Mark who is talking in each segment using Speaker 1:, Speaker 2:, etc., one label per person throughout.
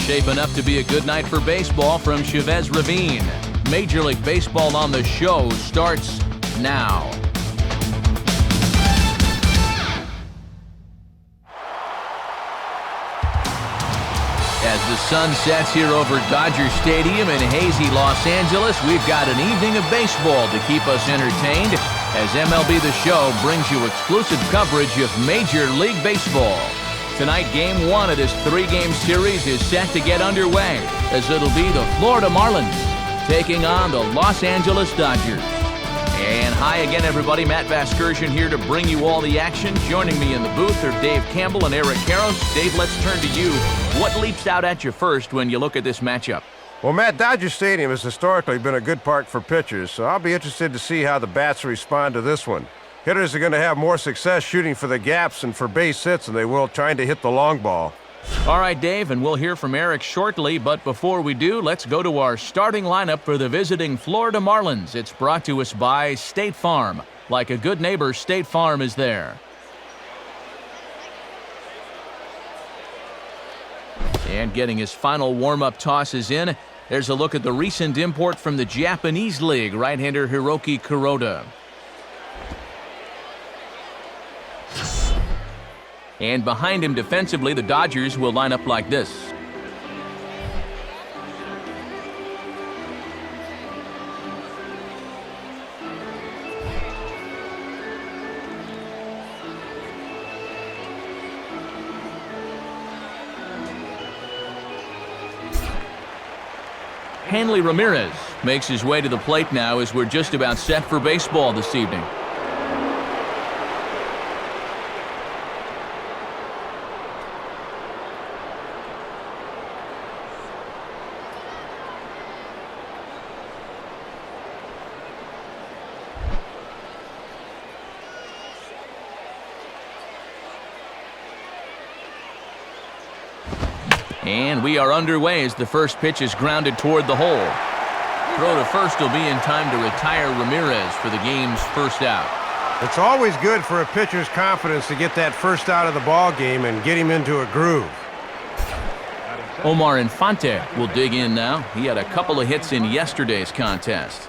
Speaker 1: Shaping up to be a good night for baseball from Chavez Ravine. Major League Baseball on the Show starts now. As the sun sets here over Dodger Stadium in hazy Los Angeles, we've got an evening of baseball to keep us entertained as MLB The Show brings you exclusive coverage of Major League Baseball. Tonight, Game 1 of this 3-game series is set to get underway as it'll be the Florida Marlins taking on the Los Angeles Dodgers. And hi again, everybody. Matt Vasgersian here to bring you all the action. Joining me in the booth are Dave Campbell and Eric Karros. Dave, let's turn to you. What leaps out at you first when you look at this matchup?
Speaker 2: Well, Matt, Dodger Stadium has historically been a good park for pitchers, so I'll be interested to see how the bats respond to this one. Hitters are going to have more success shooting for the gaps and for base hits than they will trying to hit the long ball.
Speaker 1: All right, Dave, and we'll hear from Eric shortly, but before we do, let's go to our starting lineup for the visiting Florida Marlins. It's brought to us by State Farm. Like a good neighbor, State Farm is there. And getting his final warm-up tosses in, there's a look at the recent import from the Japanese League, right-hander Hiroki Kuroda. And behind him defensively, the Dodgers will line up like this. Hanley Ramirez makes his way to the plate now as we're just about set for baseball this evening. And we are underway as the first pitch is grounded toward the hole. Throw to first will be in time to retire Ramirez for the game's first out.
Speaker 2: It's always good for a pitcher's confidence to get that first out of the ball game and get him into a groove.
Speaker 1: Omar Infante will dig in now. He had a couple of hits in yesterday's contest.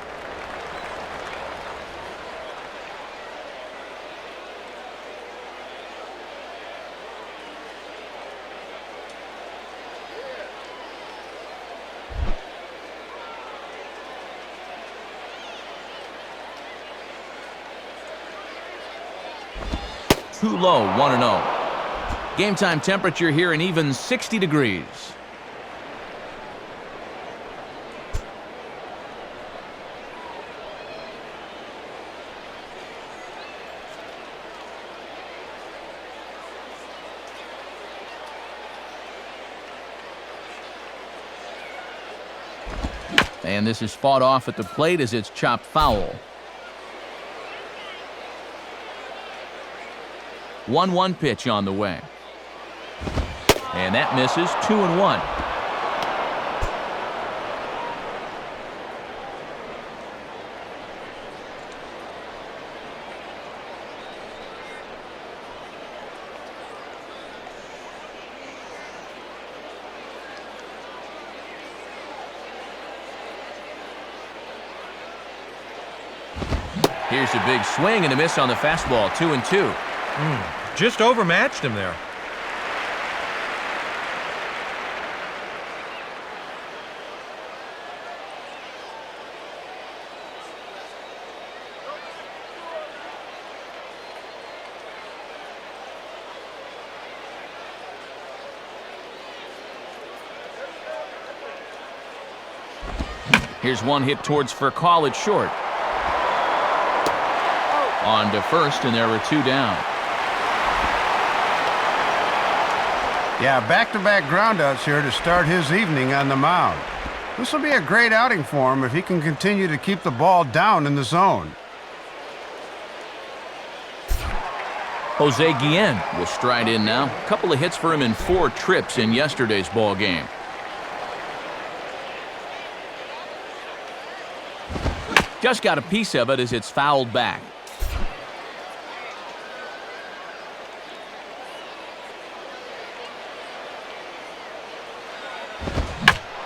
Speaker 1: Too low, 1-0. Game time temperature here an even 60 degrees. And this is fought off at the plate as it's chopped foul. 1-1 pitch on the way. And that misses. 2-1. Here's a big swing and a miss on the fastball. 2-2.
Speaker 3: Just overmatched him there.
Speaker 1: Here's one hit towards Furcal at short. On to first, and there were 2 down.
Speaker 2: Yeah, back-to-back groundouts here to start his evening on the mound. This will be a great outing for him if he can continue to keep the ball down in the zone.
Speaker 1: Jose Guillen will stride in now. A couple of hits for him in 4 trips in yesterday's ball game. Just got a piece of it as it's fouled back.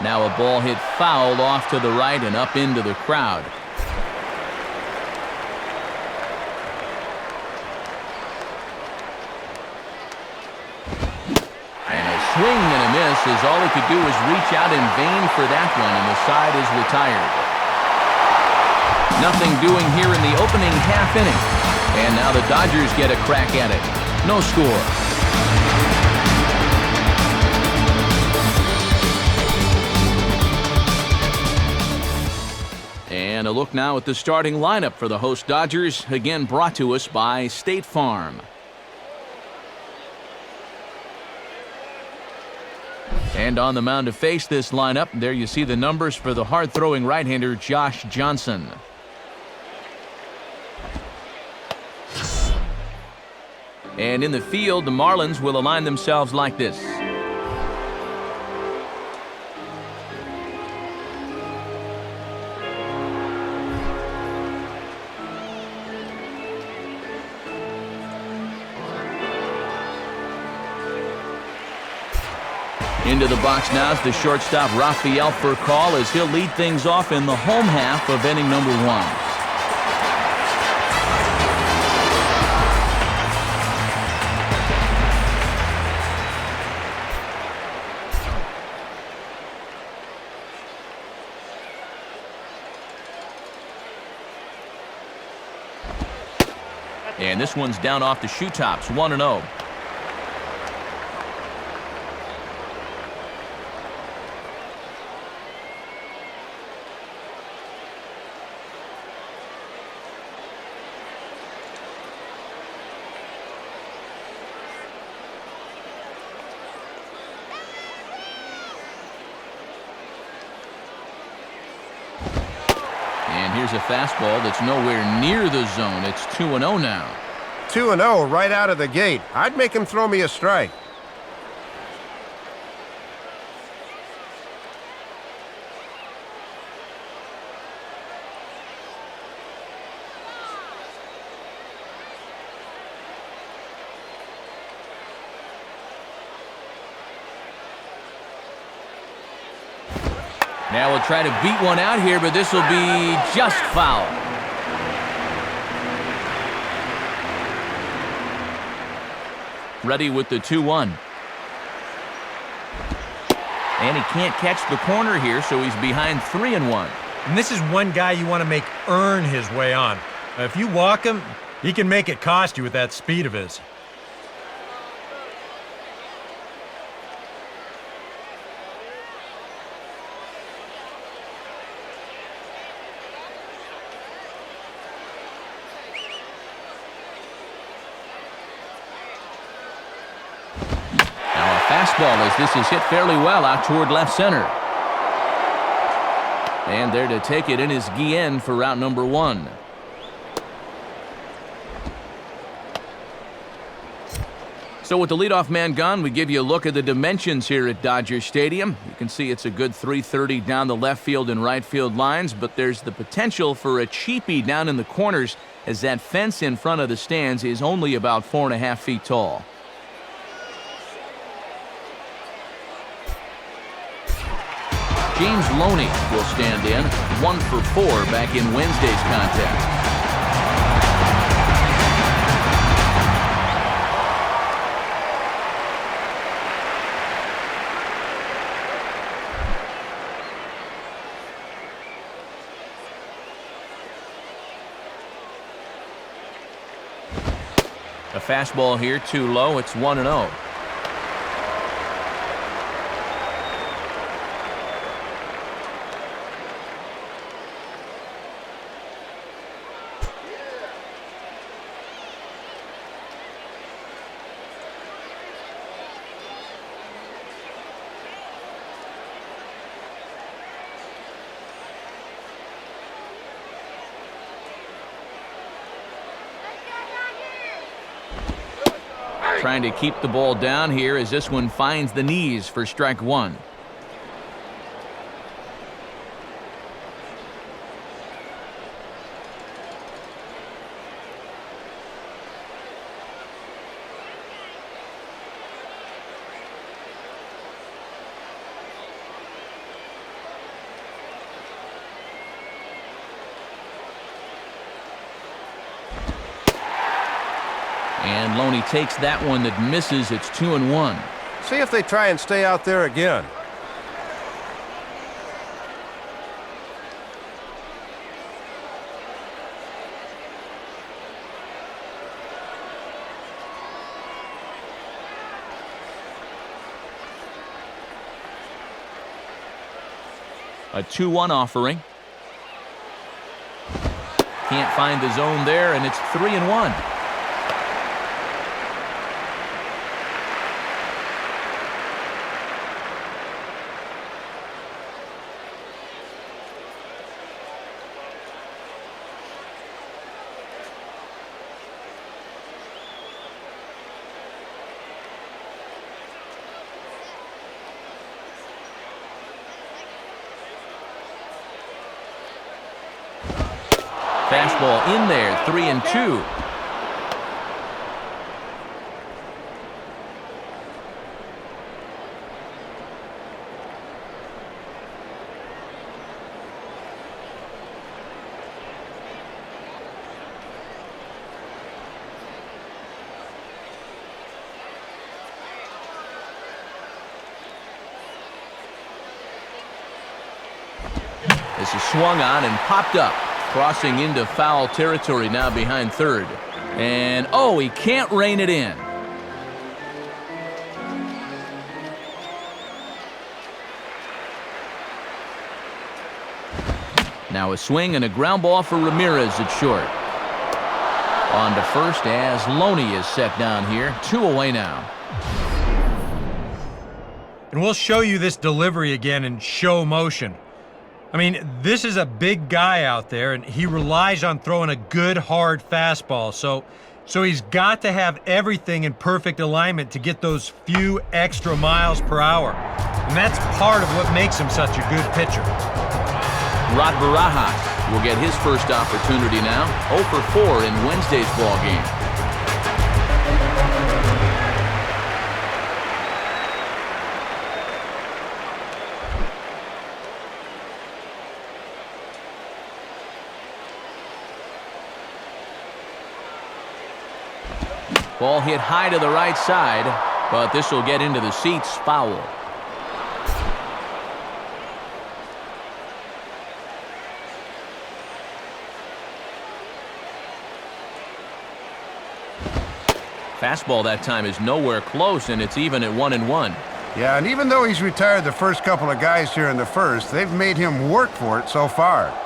Speaker 1: Now a ball hit foul off to the right and up into the crowd. And a swing and a miss as all he could do was reach out in vain for that one, and the side is retired. Nothing doing here in the opening half inning. And now the Dodgers get a crack at it. No score. And a look now at the starting lineup for the host Dodgers, again brought to us by State Farm. And on the mound to face this lineup, there you see the numbers for the hard-throwing right-hander Josh Johnson. And in the field, the Marlins will align themselves like this. Into the box now is the shortstop Rafael for call as he'll lead things off in the home half of inning number 1. And this one's down off the shoe tops, 1-0. And here's a fastball that's nowhere near the zone. It's 2-0 now.
Speaker 2: 2-0 right out of the gate. I'd make him throw me a strike.
Speaker 1: Now we'll try to beat one out here, but this will be just foul. Ready with the 2-1. And he can't catch the corner here, so he's behind 3-1.
Speaker 3: And this is one guy you want to make earn his way on. If you walk him, he can make it cost you with that speed of his.
Speaker 1: Fastball as this is hit fairly well out toward left center. And there to take it in is Guillen for route number 1. So with the leadoff man gone, we give you a look at the dimensions here at Dodger Stadium. You can see it's a good 330 down the left field and right field lines, but there's the potential for a cheapie down in the corners as that fence in front of the stands is only about 4.5 feet tall. James Loney will stand in, 1 for 4 back in Wednesday's contest. A fastball here, too low. It's 1-0. Trying to keep the ball down here as this one finds the knees for strike 1. And Loney takes that one that misses. It's 2-1.
Speaker 2: See if they try and stay out there again.
Speaker 1: A 2-1 offering. Can't find the zone there, and it's 3-1. Fastball in there, 3-2. This is swung on and popped up. Crossing into foul territory now behind third. And, oh, he can't rein it in. Now a swing and a ground ball for Ramirez at short. On to first as Loney is set down here. 2 away now.
Speaker 3: And we'll show you this delivery again in show motion. I mean, this is a big guy out there, and he relies on throwing a good, hard fastball. So he's got to have everything in perfect alignment to get those few extra miles per hour. And that's part of what makes him such a good pitcher.
Speaker 1: Rod Barajas will get his first opportunity now. 0 for 4 in Wednesday's ball game. Ball hit high to the right side, but this will get into the seats. Foul. Fastball that time is nowhere close, and it's even at 1-1.
Speaker 2: Yeah, and even though he's retired the first couple of guys here in the first, they've made him work for it so far.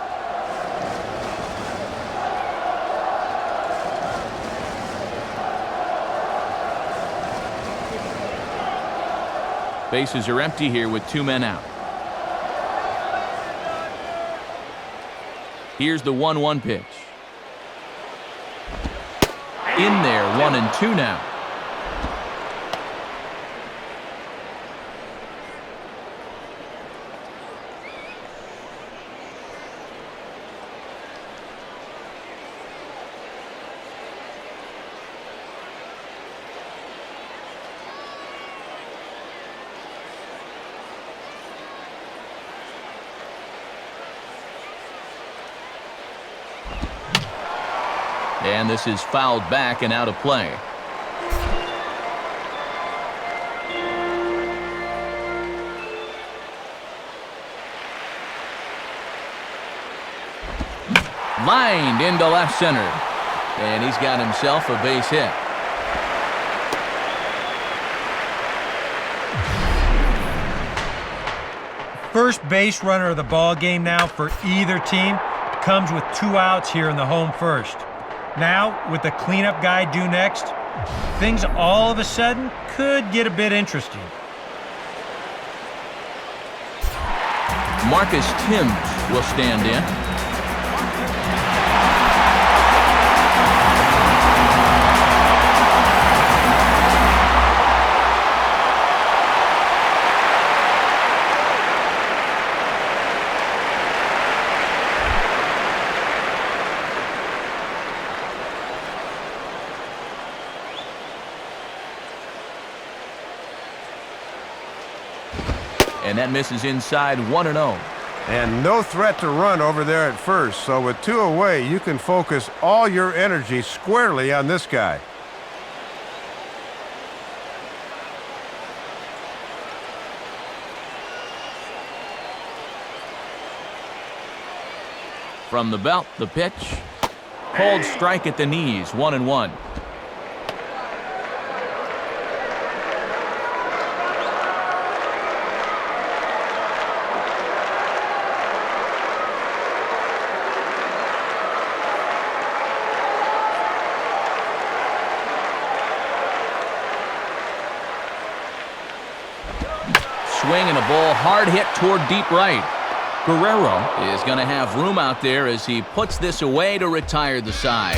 Speaker 1: Bases are empty here with 2 men out. Here's the 1-1 pitch. In there, 1-2 now. And this is fouled back and out of play. Lined into left center. And he's got himself a base hit.
Speaker 3: First base runner of the ball game now for either team comes with 2 outs here in the home first. Now, with the cleanup guy due next, things all of a sudden could get a bit interesting.
Speaker 1: Marcus Timms will stand in. And that misses inside 1-0.
Speaker 2: And no threat to run over there at first, so with 2 away, you can focus all your energy squarely on this guy.
Speaker 1: From the belt, the pitch. Called strike at the knees, 1-1. Swing and a ball hard hit toward deep right. Guerrero is going to have room out there as he puts this away to retire the side.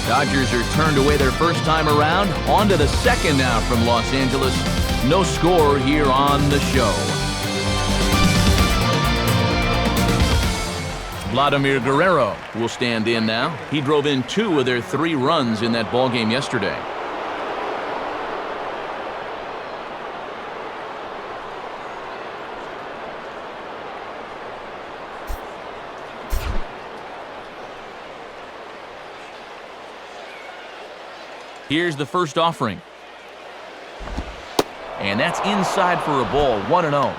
Speaker 1: Dodgers are turned away their first time around. On to the second now from Los Angeles. No score here on the show. Vladimir Guerrero will stand in now. He drove in 2 of their 3 runs in that ballgame yesterday. Here's the first offering. And that's inside for a ball, 1-0.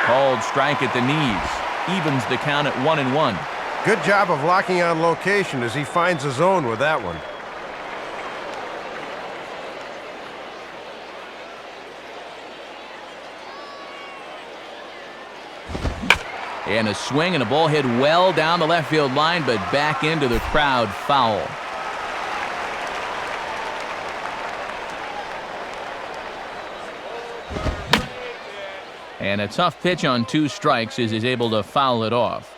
Speaker 1: Called strike at the knees. Evens the count at 1-1.
Speaker 2: Good job of locking on location as he finds a zone with that one.
Speaker 1: And a swing and a ball hit well down the left field line, but back into the crowd, foul. And a tough pitch on 2 strikes as he's able to foul it off.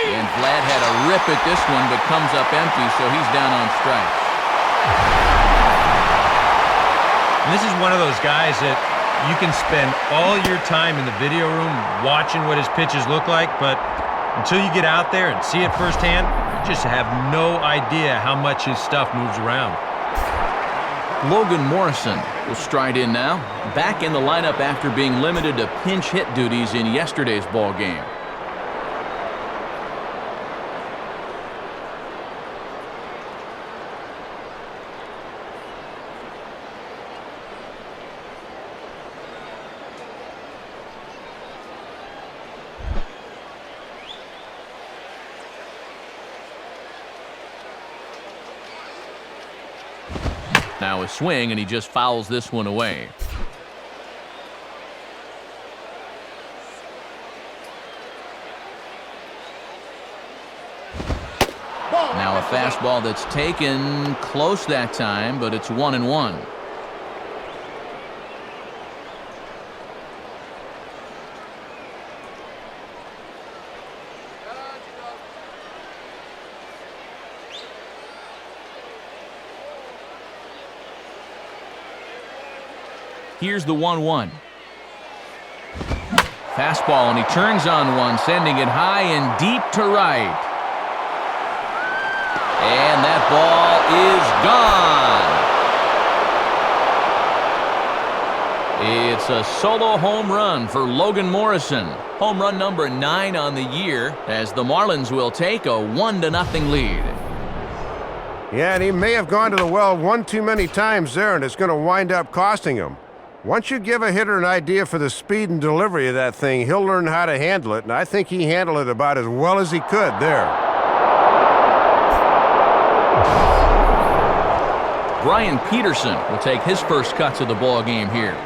Speaker 1: And Vlad had a rip at this one, but comes up empty, so he's down on strikes.
Speaker 3: And this is one of those guys that you can spend all your time in the video room watching what his pitches look like, but until you get out there and see it firsthand, you just have no idea how much his stuff moves around.
Speaker 1: Logan Morrison will stride in now, back in the lineup after being limited to pinch hit duties in yesterday's ball game. Now a swing, and he just fouls this one away. Now a fastball that's taken close that time, but it's 1-1. Here's the 1-1. Fastball, and he turns on one, sending it high and deep to right. And that ball is gone. It's a solo home run for Logan Morrison. Home run number 9 on the year, as the Marlins will take a 1-0 lead.
Speaker 2: Yeah, and he may have gone to the well one too many times there, and it's going to wind up costing him. Once you give a hitter an idea for the speed and delivery of that thing, he'll learn how to handle it, and I think he handled it about as well as he could there.
Speaker 1: Brian Peterson will take his first cuts of the ball game here.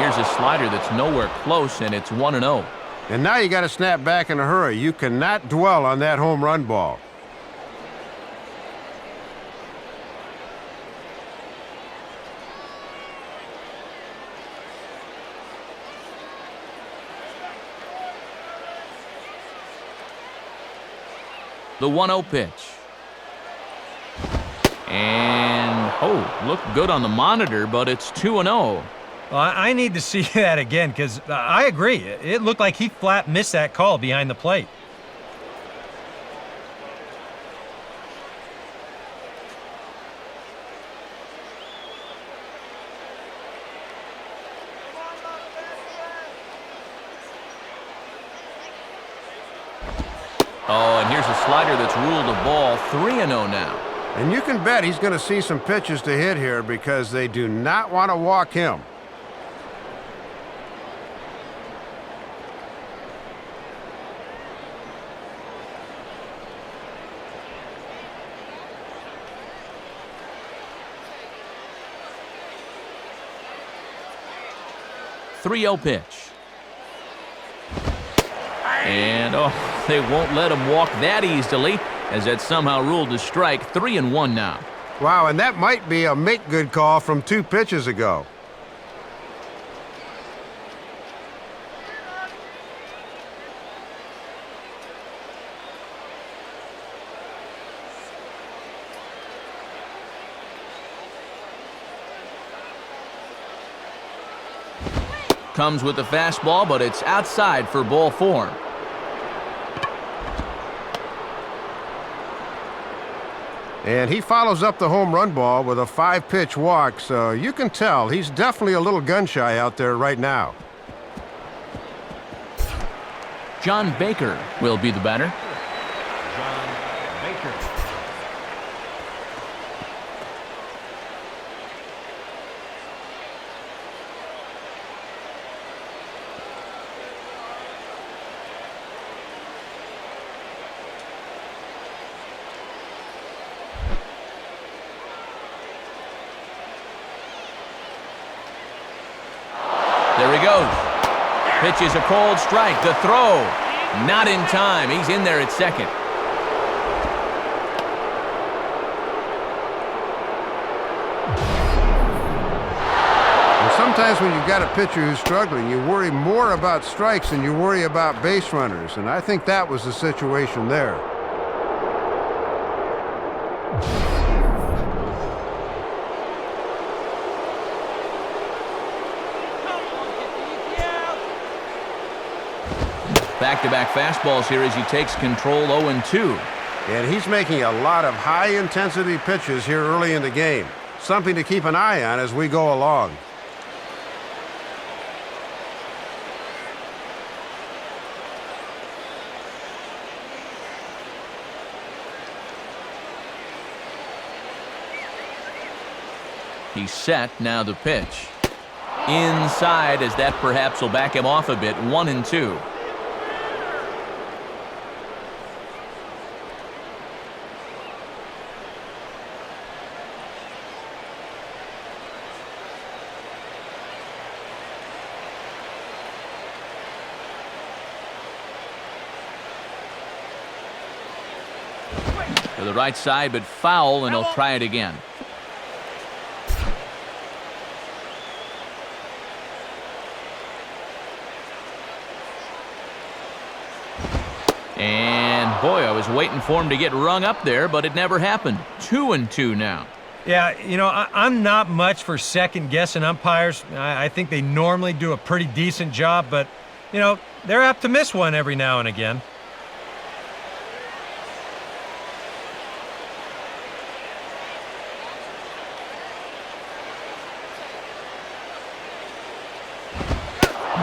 Speaker 1: A slider that's nowhere close, and it's 1-0.
Speaker 2: And now you got to snap back in a hurry. You cannot dwell on that home run ball.
Speaker 1: The 1-0 pitch. And, looked good on the monitor, but it's 2-0.
Speaker 3: Well, I need to see that again because I agree. It looked like he flat missed that call behind the plate.
Speaker 1: Oh, and here's a slider that's ruled a ball. 3-0 now.
Speaker 2: And you can bet he's going to see some pitches to hit here because they do not want to walk him.
Speaker 1: .30 pitch. And, they won't let him walk that easily, as that somehow ruled a strike. 3-1 now.
Speaker 2: Wow, and that might be a make-good call from 2 pitches ago.
Speaker 1: Comes with the fastball, but it's outside for ball 4.
Speaker 2: And he follows up the home run ball with a 5-pitch walk, so you can tell he's definitely a little gun-shy out there right now.
Speaker 1: John Baker will be the batter. There he goes. Pitches a cold strike. The throw. Not in time. He's in there at second.
Speaker 2: And sometimes when you've got a pitcher who's struggling, you worry more about strikes than you worry about base runners. And I think that was the situation there.
Speaker 1: Back-to-back fastballs here as he takes control. 0-2.
Speaker 2: And he's making a lot of high-intensity pitches here early in the game. Something to keep an eye on as we go along.
Speaker 1: He's set. Now the pitch. Inside, as that perhaps will back him off a bit. 1-2. To the right side, but foul, and he'll try it again. And boy, I was waiting for him to get rung up there, but it never happened. 2-2 now.
Speaker 3: Yeah, I'm not much for second-guessing umpires. I think they normally do a pretty decent job, but, they're apt to miss one every now and again.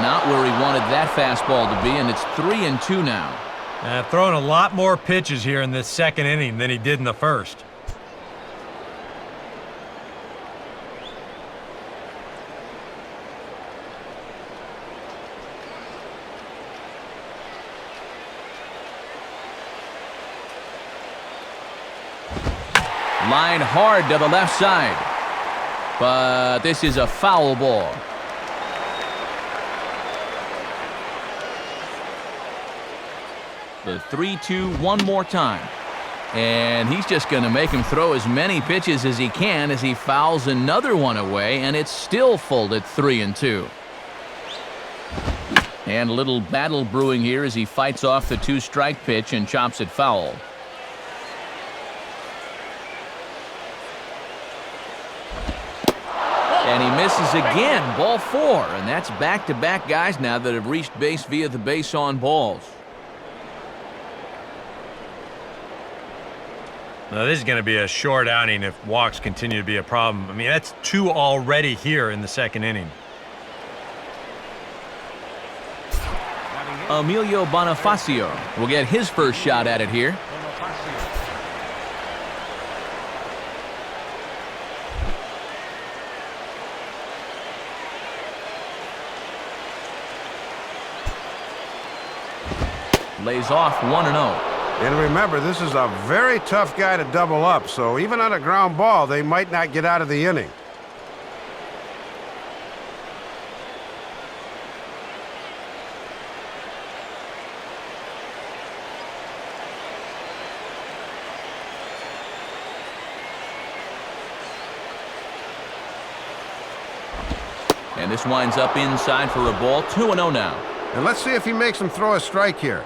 Speaker 1: Not where he wanted that fastball to be, and it's 3-2 now.
Speaker 3: Throwing a lot more pitches here in this second inning than he did in the first.
Speaker 1: Line hard to the left side. But this is a foul ball. The 3-2 one more time. And he's just going to make him throw as many pitches as he can as he fouls another one away, and it's still full at 3-2. And a little battle brewing here as he fights off the 2-strike pitch and chops it foul. And he misses again, ball 4. And that's back-to-back guys now that have reached base via the base on balls.
Speaker 3: Now, this is going to be a short outing if walks continue to be a problem. I mean, that's 2 already here in the second inning.
Speaker 1: Emilio Bonifacio will get his first shot at it here. Lays off 1-0.
Speaker 2: And remember, this is a very tough guy to double up, so even on a ground ball, they might not get out of the inning.
Speaker 1: And this winds up inside for a ball, 2-0 now.
Speaker 2: And let's see if he makes him throw a strike here.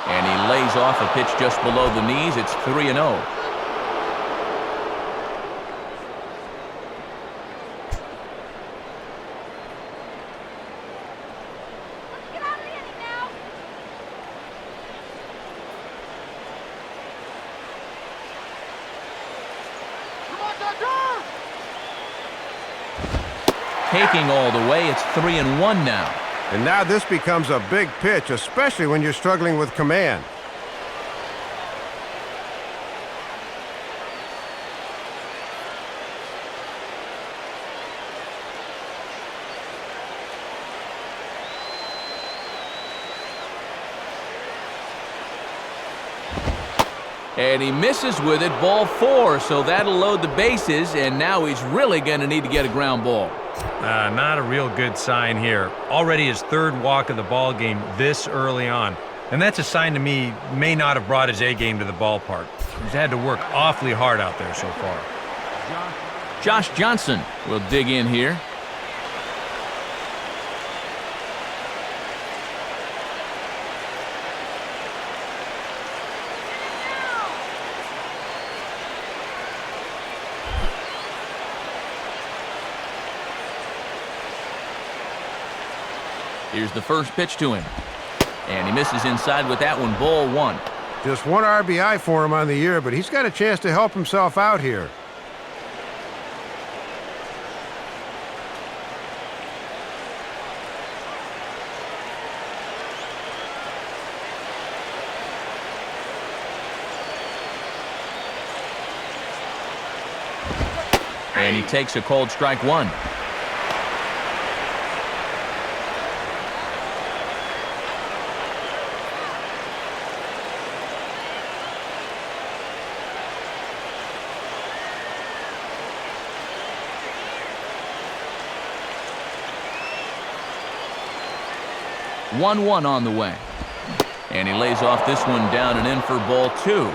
Speaker 1: And he lays off a pitch just below the knees. It's 3-0. Taking all the way, it's 3-1 now.
Speaker 2: And now this becomes a big pitch, especially when you're struggling with command.
Speaker 1: And he misses with it, ball 4, so that'll load the bases, and now he's really going to need to get a ground ball.
Speaker 3: Not a real good sign here. Already his 3rd walk of the ball game this early on. And that's a sign to me may not have brought his A game to the ballpark. He's had to work awfully hard out there so far.
Speaker 1: Josh Johnson will dig in here. Here's the first pitch to him. And he misses inside with that one, ball 1.
Speaker 2: Just 1 RBI for him on the year, but he's got a chance to help himself out here.
Speaker 1: And he takes a cold strike 1. One on the way. And he lays off this one down and in for ball 2.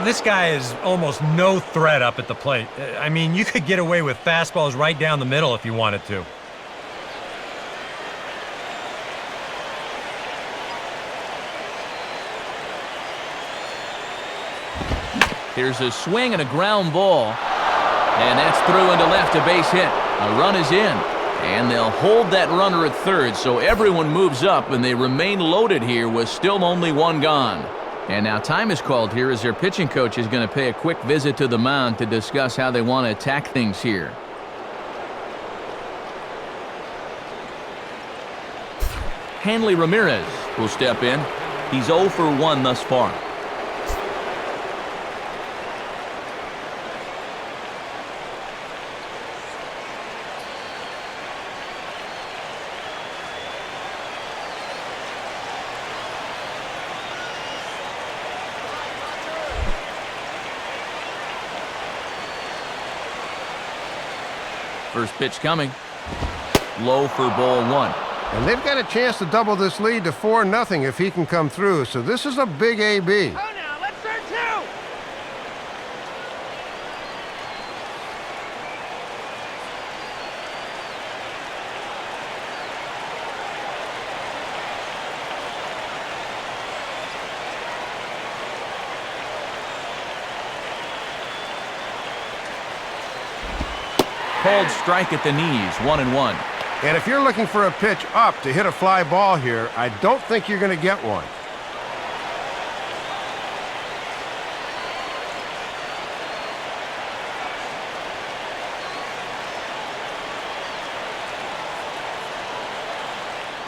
Speaker 3: This guy is almost no threat up at the plate. I mean, you could get away with fastballs right down the middle if you wanted to.
Speaker 1: Here's a swing and a ground ball. And that's through into left, a base hit. A run is in. And they'll hold that runner at 3rd, so everyone moves up, and they remain loaded here with still only 1 gone. And now time is called here as their pitching coach is going to pay a quick visit to the mound to discuss how they want to attack things here. Hanley Ramirez will step in. He's 0 for 1 thus far. First pitch coming. Low for ball 1.
Speaker 2: And they've got a chance to double this lead to 4-0 if he can come through, so this is a big AB.
Speaker 4: Oh, now, let's turn 2.
Speaker 1: Called strike at the knees, 1-1.
Speaker 2: And if you're looking for a pitch up to hit a fly ball here, I don't think you're going to get one.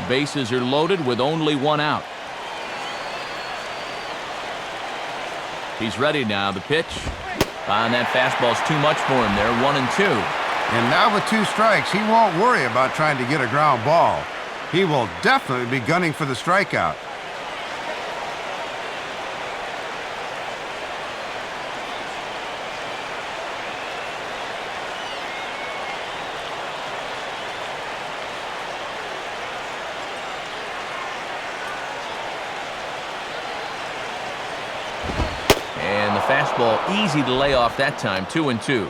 Speaker 1: Bases are loaded with only one out. He's ready now. The pitch. And that fastball's too much for him there. 1-2.
Speaker 2: And now with 2 strikes, he won't worry about trying to get a ground ball. He will definitely be gunning for the strikeout.
Speaker 1: Fastball easy to lay off that time, 2-2.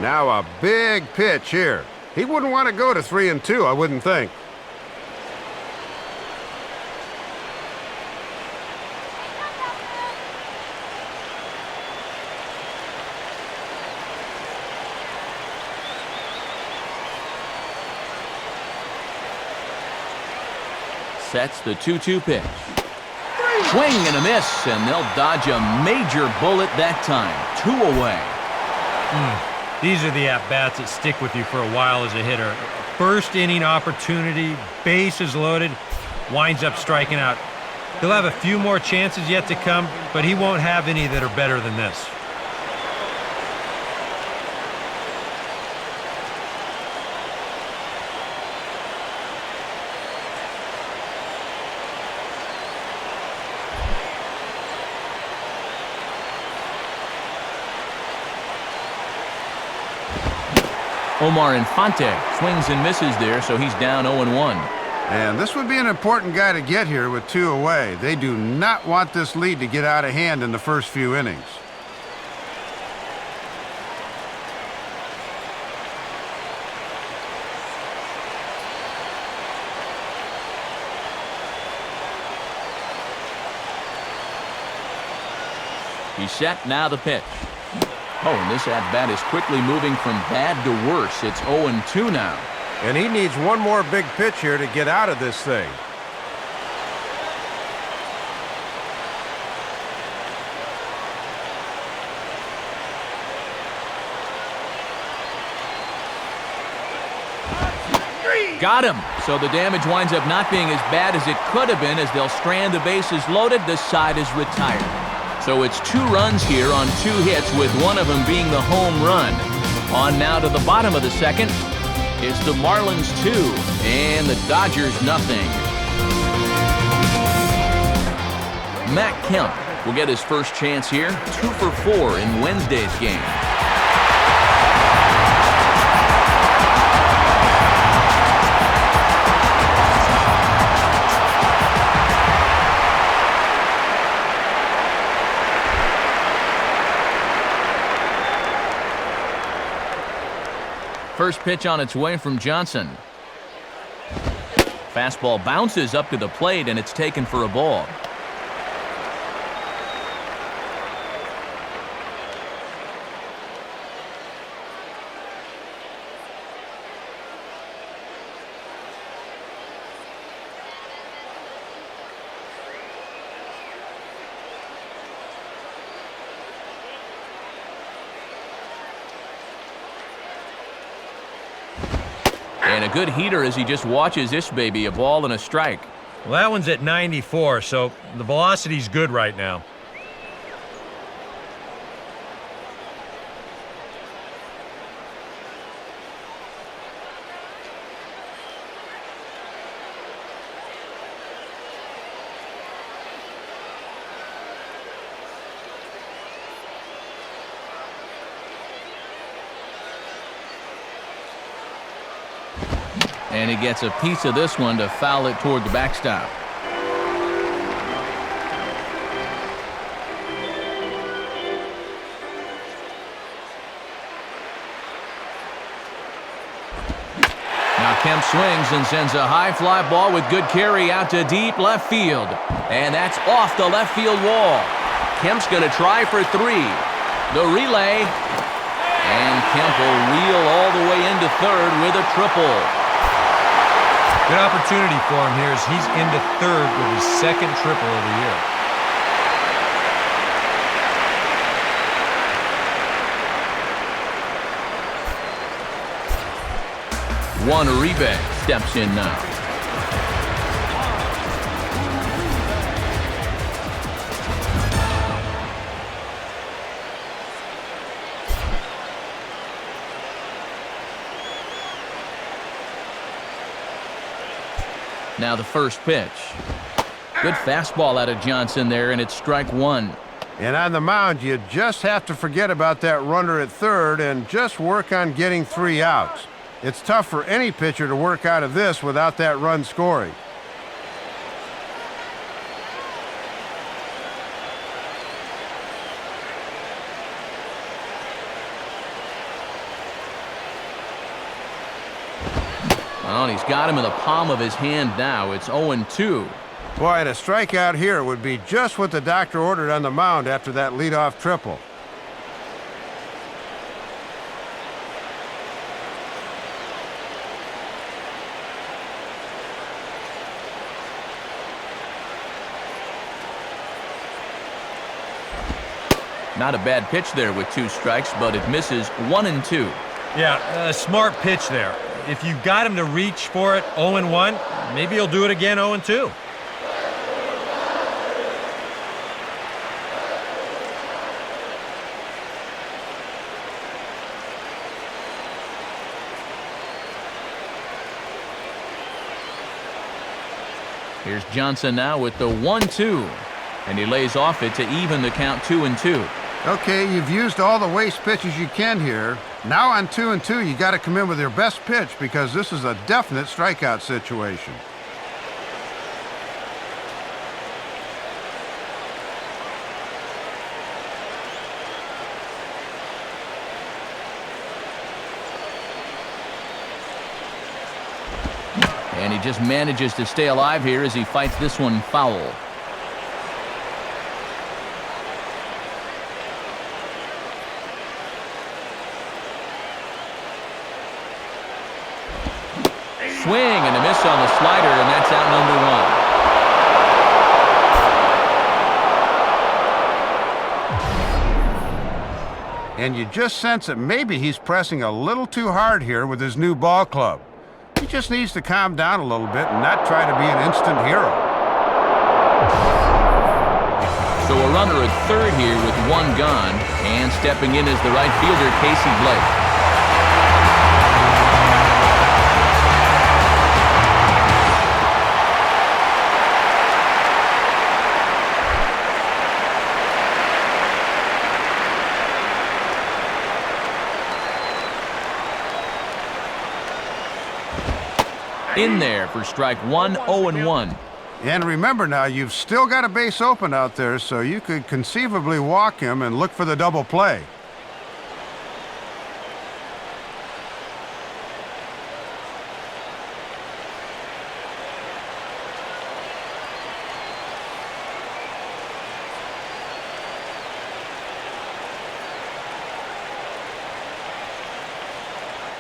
Speaker 2: Now a big pitch here. He wouldn't want to go to 3-2, I wouldn't think.
Speaker 1: Sets the 2-2 pitch. Swing and a miss, and they'll dodge a major bullet that time. 2 away.
Speaker 3: These are the at-bats that stick with you for a while as a hitter. First inning opportunity, bases loaded, winds up striking out. He'll have a few more chances yet to come, but he won't have any that are better than this.
Speaker 1: Omar Infante swings and misses there, so he's down 0-1.
Speaker 2: And this would be an important guy to get here with 2 away. They do not want this lead to get out of hand in the first few innings.
Speaker 1: He's set, now the pitch. Oh, and this at-bat is quickly moving from bad to worse. It's 0-2 now.
Speaker 2: And he needs one more big pitch here to get out of this thing.
Speaker 1: Got him. So the damage winds up not being as bad as it could have been as they'll strand the bases loaded. The side is retired. So it's 2 runs here on 2 hits, with one of them being the home run. On now to the bottom of the second. It's the Marlins 2 and the Dodgers nothing. Matt Kemp will get his first chance here. 2 for 4 in Wednesday's game. First pitch on its way from Johnson. Fastball bounces up to the plate, and it's taken for a ball. And a good heater as he just watches this baby, a ball and a strike.
Speaker 3: Well, that one's at 94, so the velocity's good right now.
Speaker 1: And he gets a piece of this one to foul it toward the backstop. Now Kemp swings and sends a high fly ball with good carry out to deep left field. And that's off the left field wall. Kemp's going to try for 3. The relay. And Kemp will reel all the way into into third with a triple.
Speaker 3: Good opportunity for him here as he's into third with his second triple of the year.
Speaker 1: Juan Uribe steps in now. Now the first pitch. Good fastball out of Johnson there, and it's strike one.
Speaker 2: And on the mound, you just have to forget about that runner at third and just work on getting 3 outs. It's tough for any pitcher to work out of this without that run scoring.
Speaker 1: Well, he's got him in the palm of his hand now. It's 0-2.
Speaker 2: Boy, and a strikeout here would be just what the doctor ordered on the mound after that leadoff triple.
Speaker 1: Not a bad pitch there with 2 strikes, but it misses 1-2.
Speaker 3: Yeah, a smart pitch there. If you got him to reach for it 0-1, maybe he'll do it again 0-2.
Speaker 1: Here's Johnson now with the 1-2, and he lays off it to even the count 2-2.
Speaker 2: Okay, you've used all the waste pitches you can here. Now on 2-2, you got to come in with your best pitch because this is a definite strikeout situation.
Speaker 1: And he just manages to stay alive here as he fights this one foul. Swing and a miss on the slider, and that's out number 1.
Speaker 2: And you just sense that maybe he's pressing a little too hard here with his new ball club. He just needs to calm down a little bit and not try to be an instant hero.
Speaker 1: So a runner at third here with 1 gone, and stepping in is the right fielder, Casey Blake. In there for strike 1, 0-1.
Speaker 2: And remember now, you've still got a base open out there, so you could conceivably walk him and look for the double play.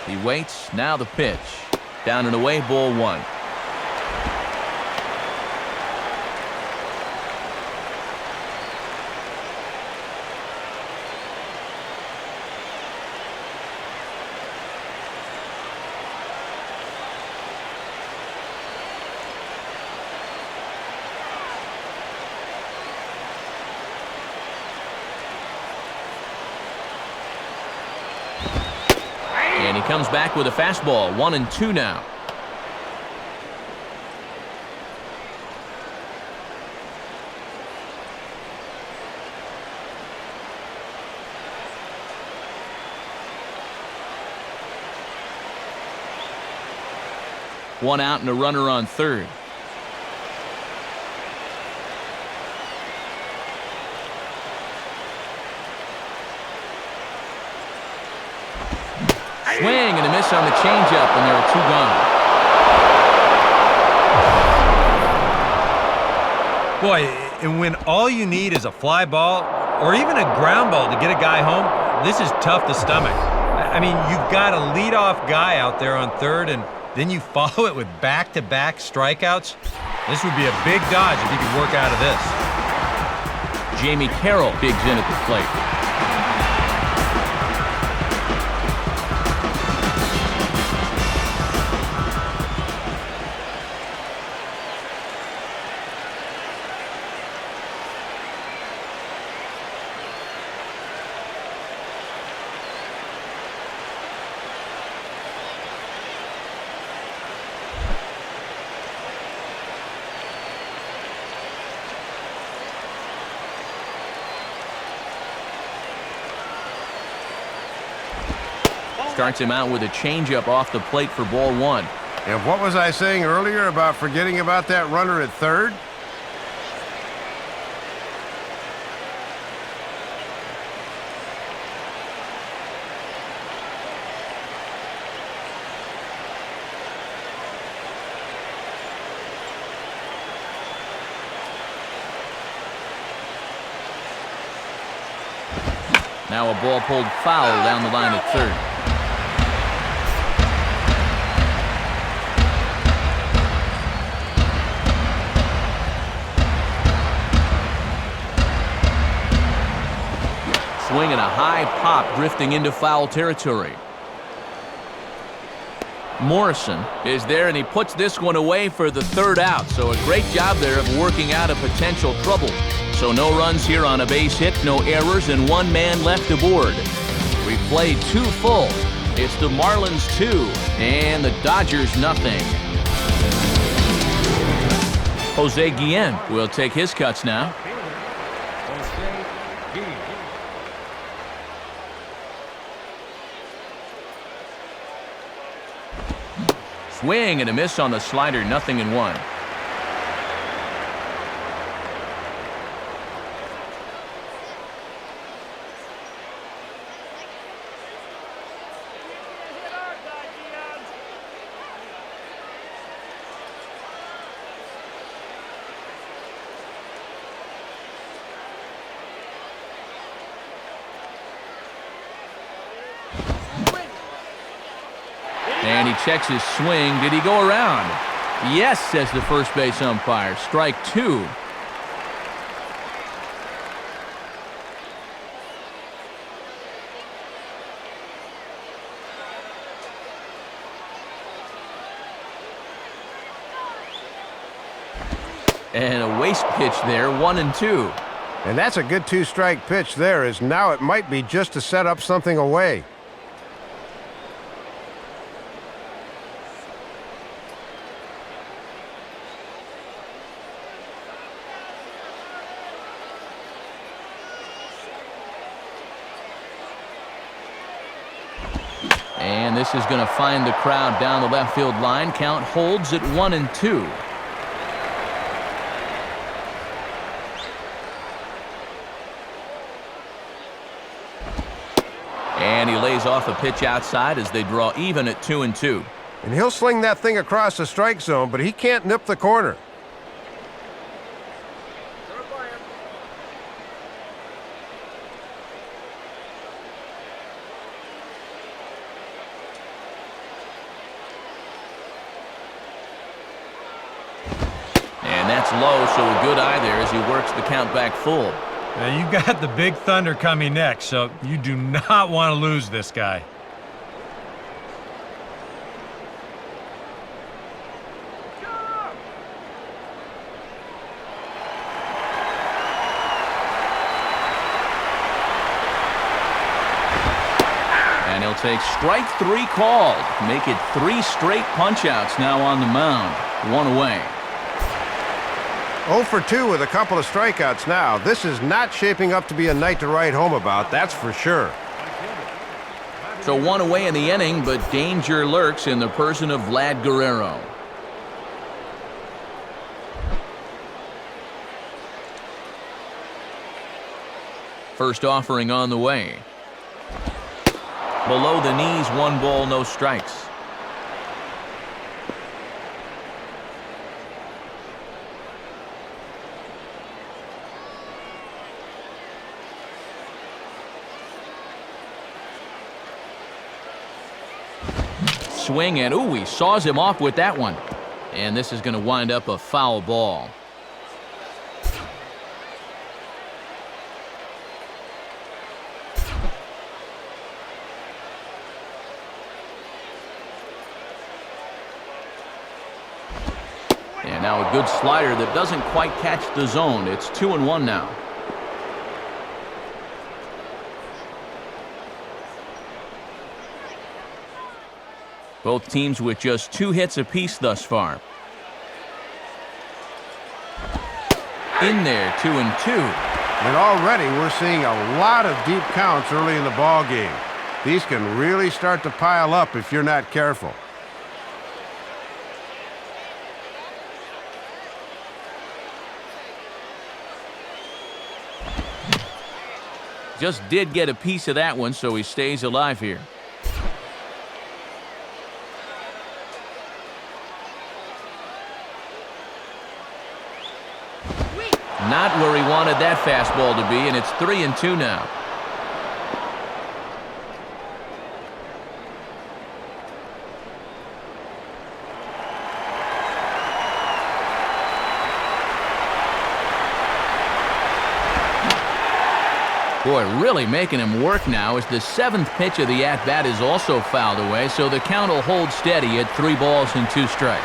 Speaker 1: He waits, now the pitch. Down and away, ball 1. And he comes back with a fastball, 1-2 now. One out and a runner on third. Swing and a miss on the changeup, and there are 2 gone.
Speaker 3: Boy, and when all you need is a fly ball or even a ground ball to get a guy home, this is tough to stomach. I mean, you've got a leadoff guy out there on third, and then you follow it with back-to-back strikeouts. This would be a big dodge if he could work out of this.
Speaker 1: Jamie Carroll digs in at the plate. Starts him out with a changeup off the plate for ball one.
Speaker 2: And what was I saying earlier about forgetting about that runner at third?
Speaker 1: Now a ball pulled foul down the line at third. Swing and a high pop drifting into foul territory. Morrison is there, and he puts this one away for the third out. So a great job there of working out a potential trouble. So no runs here on a base hit, no errors, and one man left aboard. We played 2 full. It's the Marlins 2 and the Dodgers nothing. Jose Guillen will take his cuts now. Swing and a miss on the slider, 0-1. And he checks his swing. Did he go around? Yes, says the first base umpire. Strike 2. And a waste pitch there, 1-2.
Speaker 2: And that's a good 2-strike pitch there, as now it might be just to set up something away.
Speaker 1: And this is going to find the crowd down the left field line. Count holds at 1-2. And he lays off a pitch outside as they draw even at 2-2.
Speaker 2: And he'll sling that thing across the strike zone, but he can't nip the corner.
Speaker 1: And that's low, so a good eye there as he works the count back full.
Speaker 3: Now you got the big thunder coming next, so you do not want to lose this guy.
Speaker 1: And he'll take strike 3 called. Make it 3 straight punch-outs now on the mound. 1 away.
Speaker 2: 0 for 2 with a couple of strikeouts now. This is not shaping up to be a night to write home about, that's for sure.
Speaker 1: So 1 away in the inning, but danger lurks in the person of Vlad Guerrero. First offering on the way. Below the knees, 1 ball, no strikes. swing, and ooh, he saws him off with that one. And this is going to wind up a foul ball. And now a good slider that doesn't quite catch the zone. It's 2-1 now. Both teams with just 2 hits apiece thus far. In there, 2-2.
Speaker 2: And already we're seeing a lot of deep counts early in the ball game. These can really start to pile up if you're not careful.
Speaker 1: Just did get a piece of that one, so he stays alive here. Not where he wanted that fastball to be, and it's 3-2 now. Boy, really making him work now as the 7th pitch of the at-bat is also fouled away, so the count will hold steady at 3 balls and 2 strikes.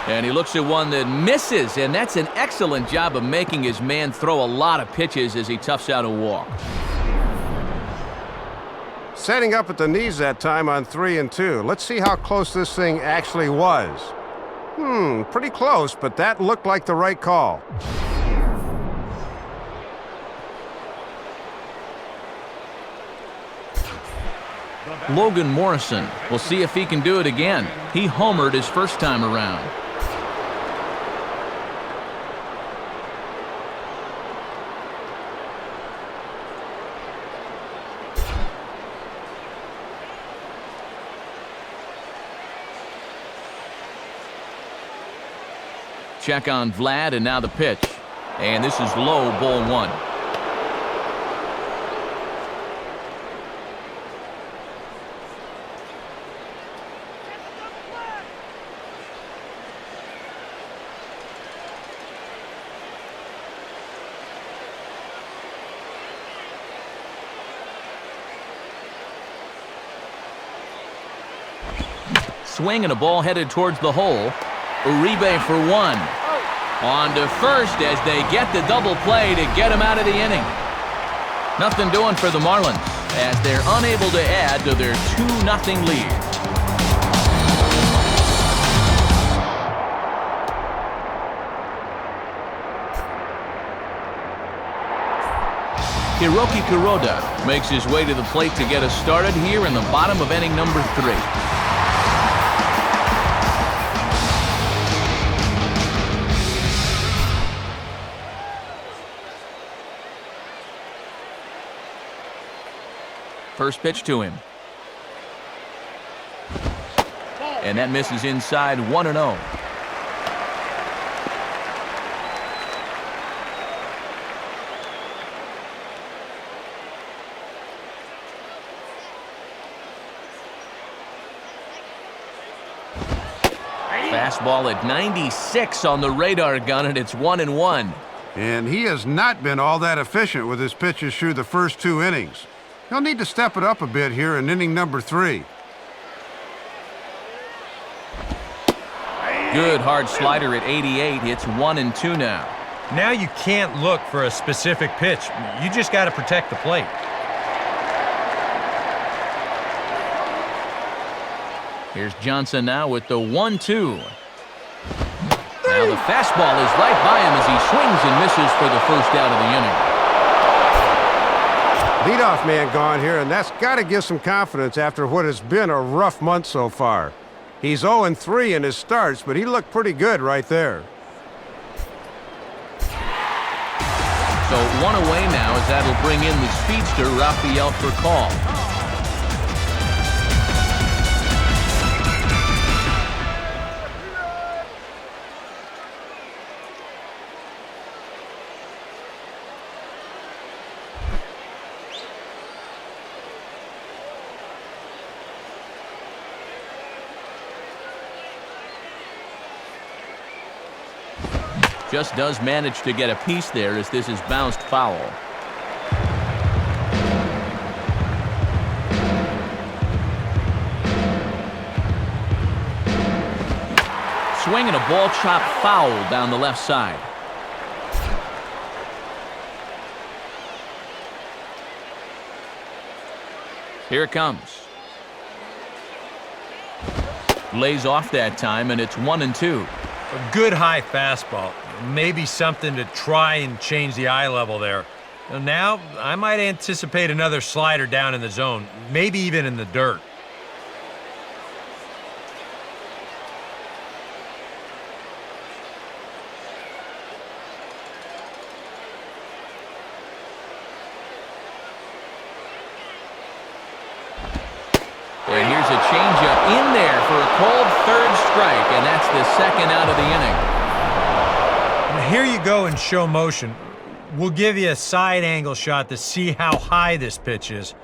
Speaker 1: And he looks at one that misses, and that's an excellent job of making his man throw a lot of pitches as he toughs out a walk.
Speaker 2: Setting up at the knees that time on 3-2. Let's see how close this thing actually was. Pretty close, but that looked like the right call.
Speaker 1: Logan Morrison. We'll see if he can do it again. He homered his first time around. Check on Vlad, and now the pitch. And this is low, ball 1. Swing and a ball headed towards the hole. Uribe for 1. On to first as they get the double play to get him out of the inning. Nothing doing for the Marlins as they're unable to add to their 2-0 lead. Hiroki Kuroda makes his way to the plate to get us started here in the bottom of inning number 3. First pitch to him. And that misses inside, 1-0. Fastball at 96 on the radar gun, and it's 1-1.
Speaker 2: And he has not been all that efficient with his pitches through the first 2 innings. He'll need to step it up a bit here in inning number 3.
Speaker 1: Good hard slider at 88. It's 1-2 now.
Speaker 3: Now you can't look for a specific pitch. You just got to protect the plate.
Speaker 1: Here's Johnson now with the 1-2. Now the fastball is right by him as he swings and misses for the first out of the inning.
Speaker 2: Leadoff man gone here, and that's got to give some confidence after what has been a rough month so far. He's 0-3 in his starts, but he looked pretty good right there.
Speaker 1: So 1 away now as that'll bring in the speedster Rafael for call. just does manage to get a piece there as this is bounced foul. Swing and a ball chopped foul down the left side. Here it comes. Lays off that time, and it's 1-2.
Speaker 3: A good high fastball. Maybe something to try and change the eye level there. Now, I might anticipate another slider down in the zone, maybe even in the dirt.
Speaker 1: And here's a changeup in there for a called third strike, and that's the second out of the inning.
Speaker 3: And here you go in show motion. We'll give you a side angle shot to see how high this pitch is.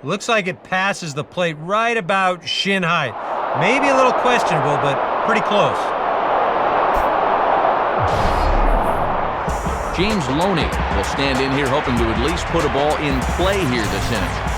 Speaker 3: Looks like it passes the plate right about shin high. Maybe a little questionable, but pretty close.
Speaker 1: James Loney will stand in here hoping to at least put a ball in play here this inning.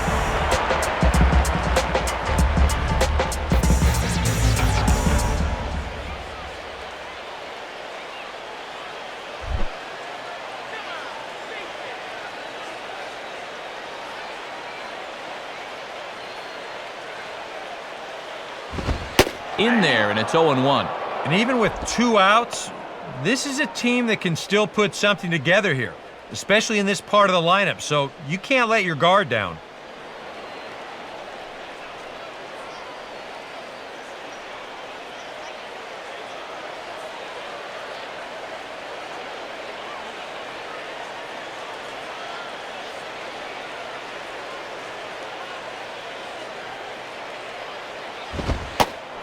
Speaker 1: In there, and it's 0-1.
Speaker 3: And even with 2 outs, this is a team that can still put something together here, especially in this part of the lineup, so you can't let your guard down.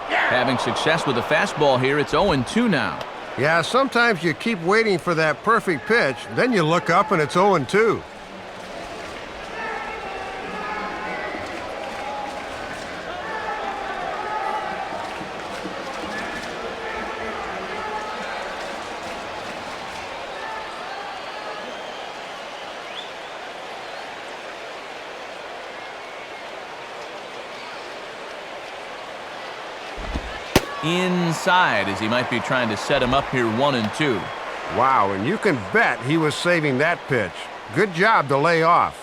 Speaker 1: Having success with a fastball here, it's 0-2 now.
Speaker 2: Yeah, sometimes you keep waiting for that perfect pitch, then you look up and it's 0-2.
Speaker 1: Inside as he might be trying to set him up here 1-2.
Speaker 2: Wow, and you can bet he was saving that pitch. Good job to lay off.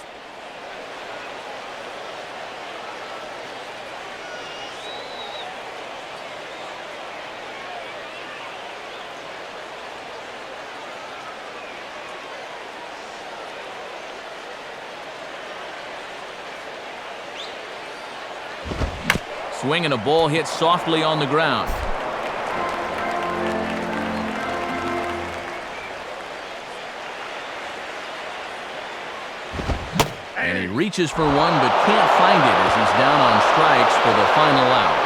Speaker 1: Swing and a ball hit softly on the ground. And he reaches for one but can't find it as he's down on strikes for the final out.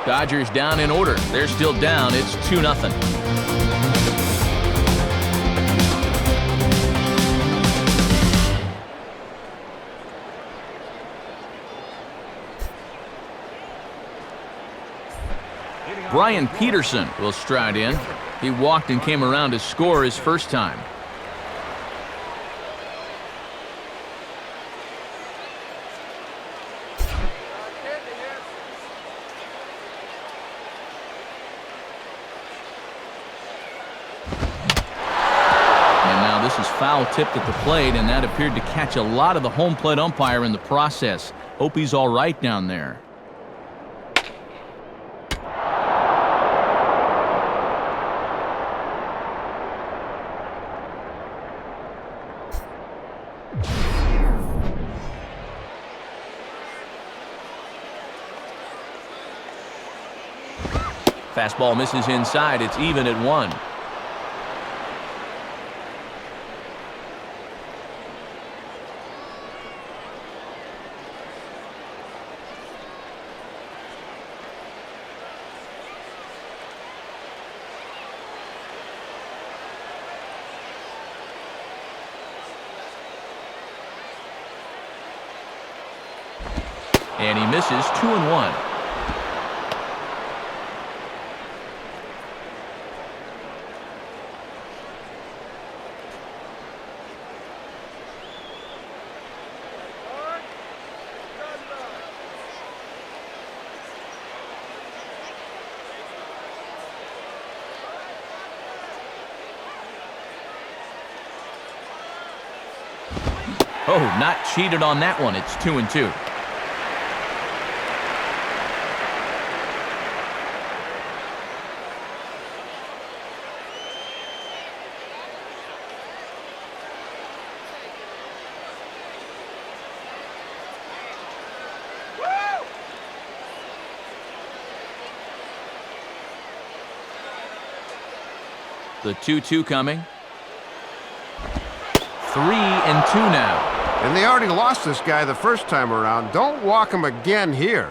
Speaker 1: Dodgers down in order. They're still down. It's 2-0. Brian Peterson will stride in. He walked and came around to score his first time. And now this is foul tipped at the plate, and that appeared to catch a lot of the home plate umpire in the process. Hope he's all right down there. Fastball misses inside. It's even at 1. And he misses 2-1. Oh, not cheated on that one. It's 2-2. The 2-2 coming. 3-2 now.
Speaker 2: And they already lost this guy the first time around. Don't walk him again here.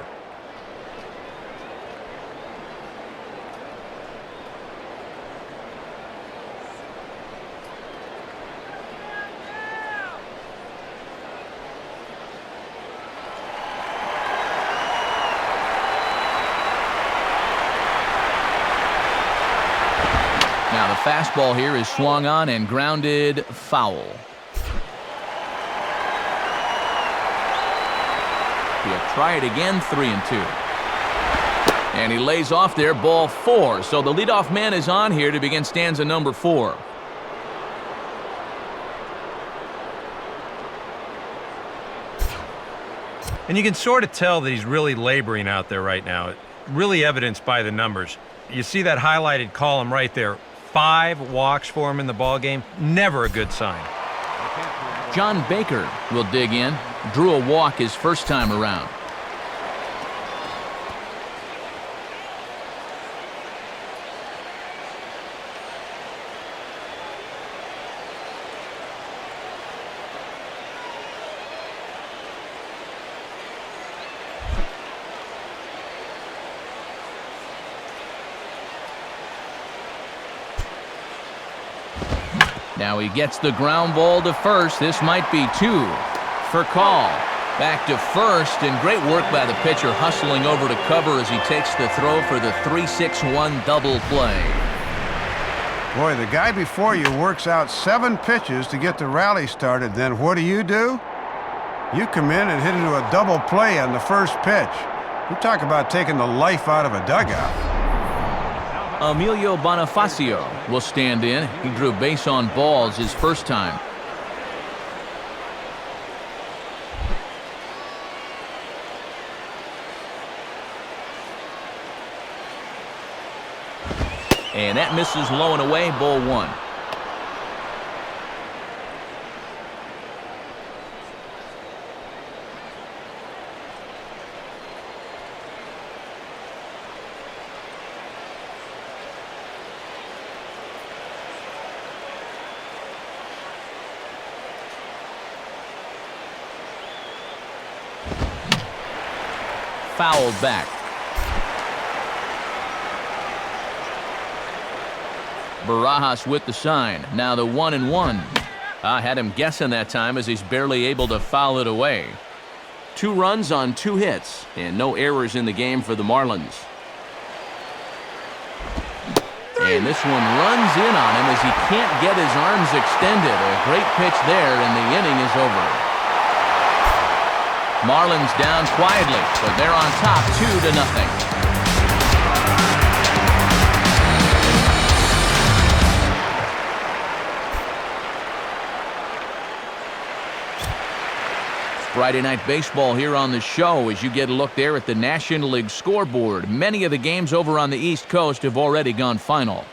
Speaker 1: Now the fastball here is swung on and grounded foul. He'll try it again, 3-2. And he lays off there, ball 4. So the leadoff man is on here to begin stanza number 4.
Speaker 3: And you can sort of tell that he's really laboring out there right now. Really evidenced by the numbers. You see that highlighted column right there. 5 walks for him in the ballgame. Never a good sign.
Speaker 1: John Baker will dig in. Drew a walk his first time around. Now he gets the ground ball to first. This might be 2 for call. Back to first, and great work by the pitcher hustling over to cover as he takes the throw for the 3-6-1 double play.
Speaker 2: Boy, the guy before you works out 7 pitches to get the rally started. Then what do? You come in and hit into a double play on the first pitch. You talk about taking the life out of a dugout.
Speaker 1: Emilio Bonifacio will stand in. He drew base on balls his first time. And that misses low and away, ball 1. Fouled back. Barajas with the sign. Now the 1-1. I had him guessing that time as he's barely able to foul it away. 2 runs on 2 hits and no errors in the game for the Marlins. And this one runs in on him as he can't get his arms extended. A great pitch there, and the inning is over. Marlins down quietly, but they're on top 2-0. Friday Night Baseball here on the show as you get a look there at the National League scoreboard. Many of the games over on the East Coast have already gone final.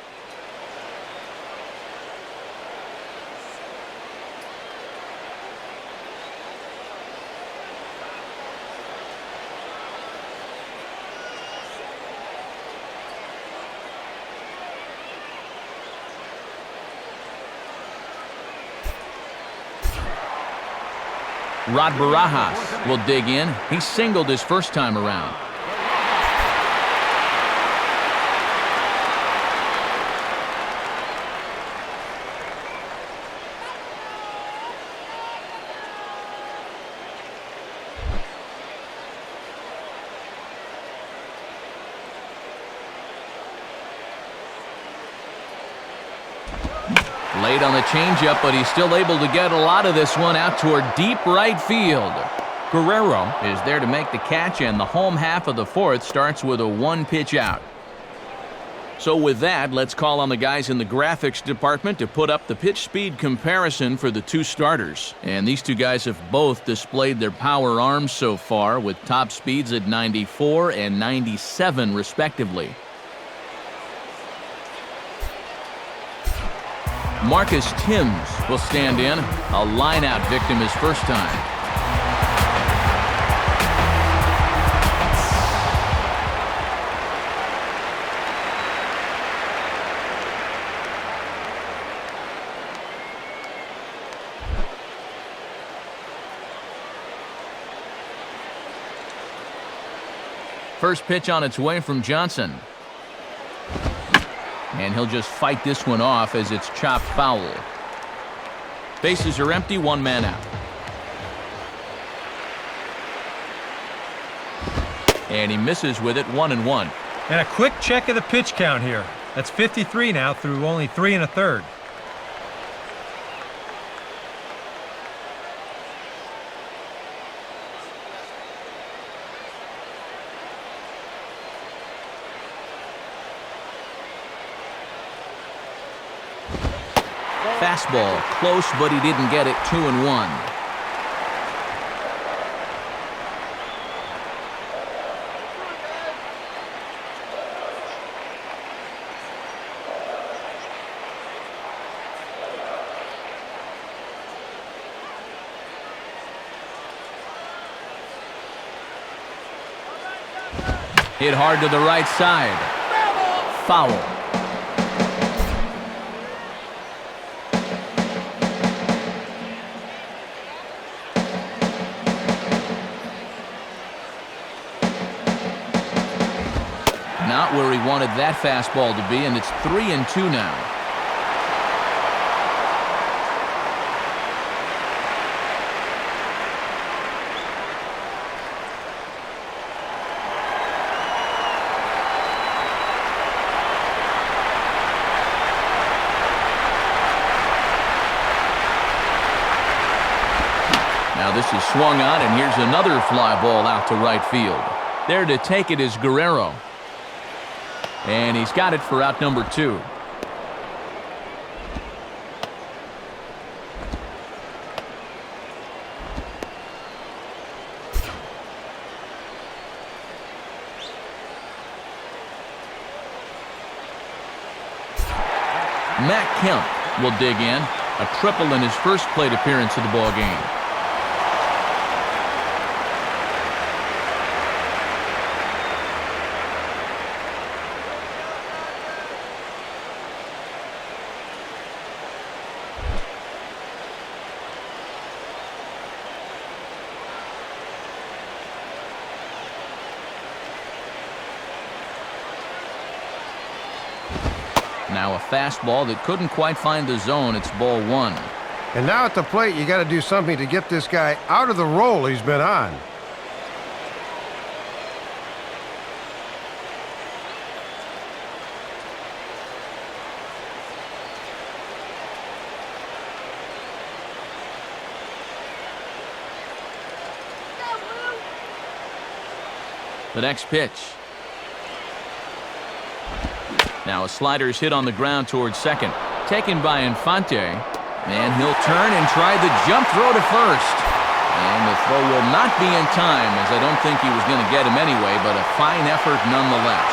Speaker 1: Rod Barajas will dig in. He singled his first time around. Late on the changeup, but he's still able to get a lot of this one out toward deep right field. Guerrero is there to make the catch, and the home half of the 4th starts with a 1-pitch out. So with that, let's call on the guys in the graphics department to put up the pitch speed comparison for the two starters. And these two guys have both displayed their power arms so far, with top speeds at 94 and 97 respectively. Marcus Timms will stand in, a line-out victim his first time. First pitch on its way from Johnson. And he'll just fight this one off as it's chopped foul. Bases are empty, one man out. And he misses with it, 1-1.
Speaker 3: And a quick check of the pitch count here. That's 53 now through only 3 1/3.
Speaker 1: Fastball, close, but he didn't get it, 2-1. Hit hard to the right side. Foul. Not where he wanted that fastball to be, and it's 3-2 now. Now this is swung on, and here's another fly ball out to right field. There to take it is Guerrero. And he's got it for out number 2. Matt Kemp will dig in, a triple in his first plate appearance of the ball game. Now a fastball that couldn't quite find the zone. It's ball 1.
Speaker 2: And now at the plate, you got to do something to get this guy out of the role he's been on.
Speaker 1: The next pitch. Now a slider's hit on the ground towards second. Taken by Infante. And he'll turn and try the jump throw to first. And the throw will not be in time, as I don't think he was going to get him anyway, but a fine effort nonetheless.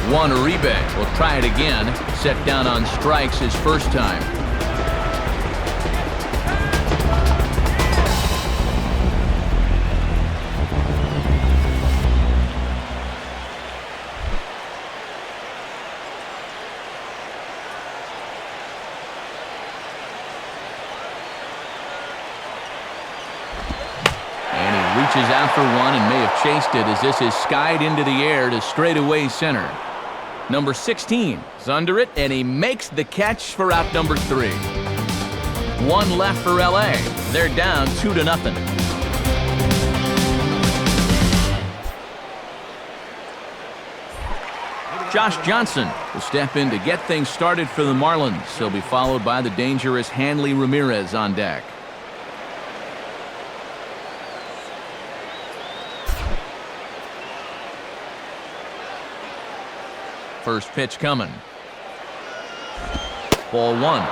Speaker 1: Juan Uribe will try it again. Set down on strikes his first time. Reaches out for one and may have chased it as this is skied into the air to straightaway center. Number 16 is under it, and he makes the catch for out number 3. One left for LA. They're down 2-0. Josh Johnson will step in to get things started for the Marlins. He'll be followed by the dangerous Hanley Ramirez on deck. First pitch coming. Ball one.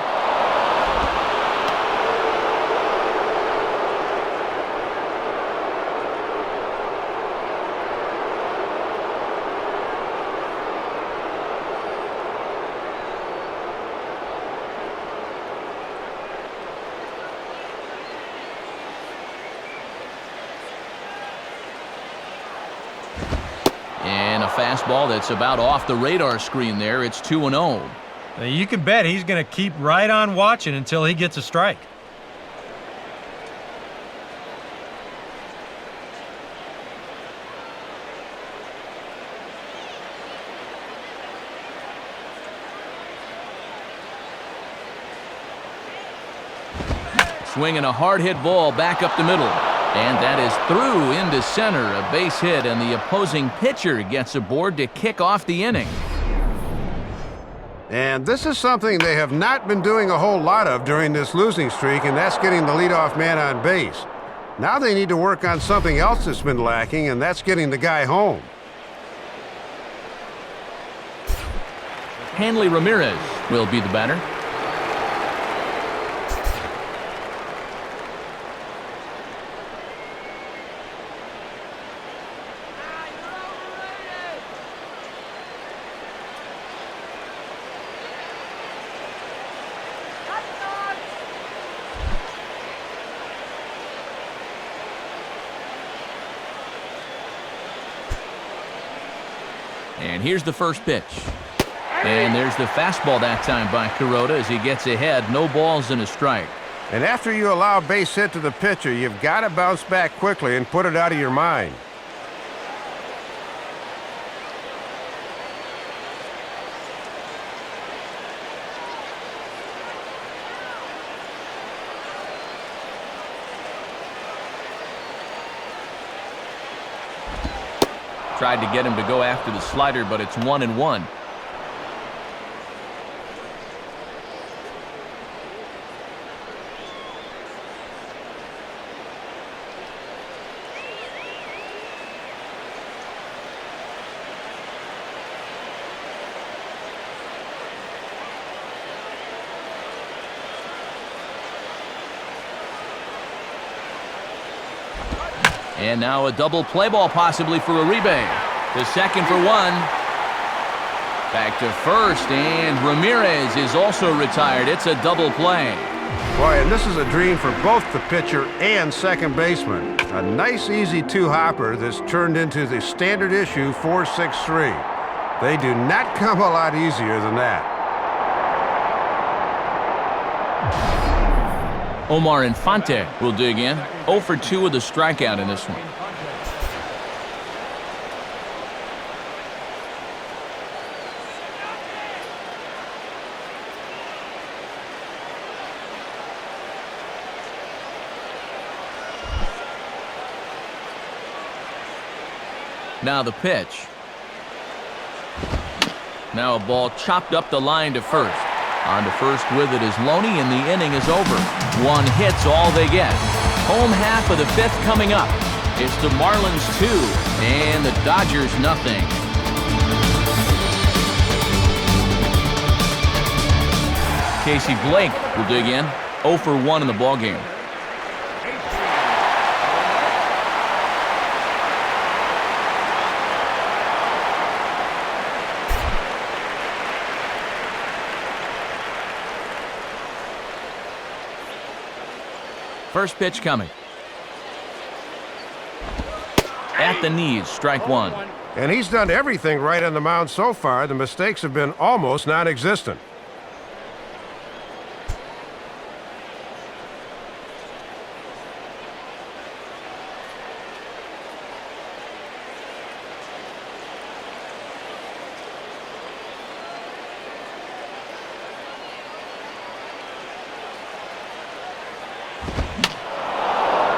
Speaker 1: And a fastball that's about off the radar screen there. It's 2-0.
Speaker 3: Now, you can bet he's going to keep right on watching until he gets a strike.
Speaker 1: Swinging a hard-hit ball back up the middle. And that is through into center, a base hit, and the opposing pitcher gets aboard to kick off the inning.
Speaker 2: And this is something they have not been doing a whole lot of during this losing streak, and that's getting the leadoff man on base. Now they need to work on something else that's been lacking, and that's getting the guy home.
Speaker 1: Hanley Ramirez will be the batter. And here's the first pitch. And there's the fastball that time by Kuroda as he gets ahead. No balls and a strike.
Speaker 2: And after you allow a base hit to the pitcher, you've got to bounce back quickly and put it out of your mind.
Speaker 1: Tried to get him to go after the slider, but it's 1-1. And now a double play ball possibly for Uribe. To second for one. Back to first, and Ramirez is also retired. It's a double play.
Speaker 2: Boy, and this is a dream for both the pitcher and second baseman. A nice, easy two-hopper that's turned into the standard issue 4-6-3. They do not come a lot easier than that.
Speaker 1: Omar Infante will dig in. 0 for 2 with a strikeout in this one. Now the pitch. Now a ball chopped up the line to first. On to first with it is Loney, and the inning is over. One hit's all they get. Home half of the fifth coming up. It's the Marlins 2 and the Dodgers nothing. Casey Blake will dig in. 0 for 1 in the ballgame. First pitch coming. At the knees, strike one.
Speaker 2: And he's done everything right on the mound so far. The mistakes have been almost non-existent.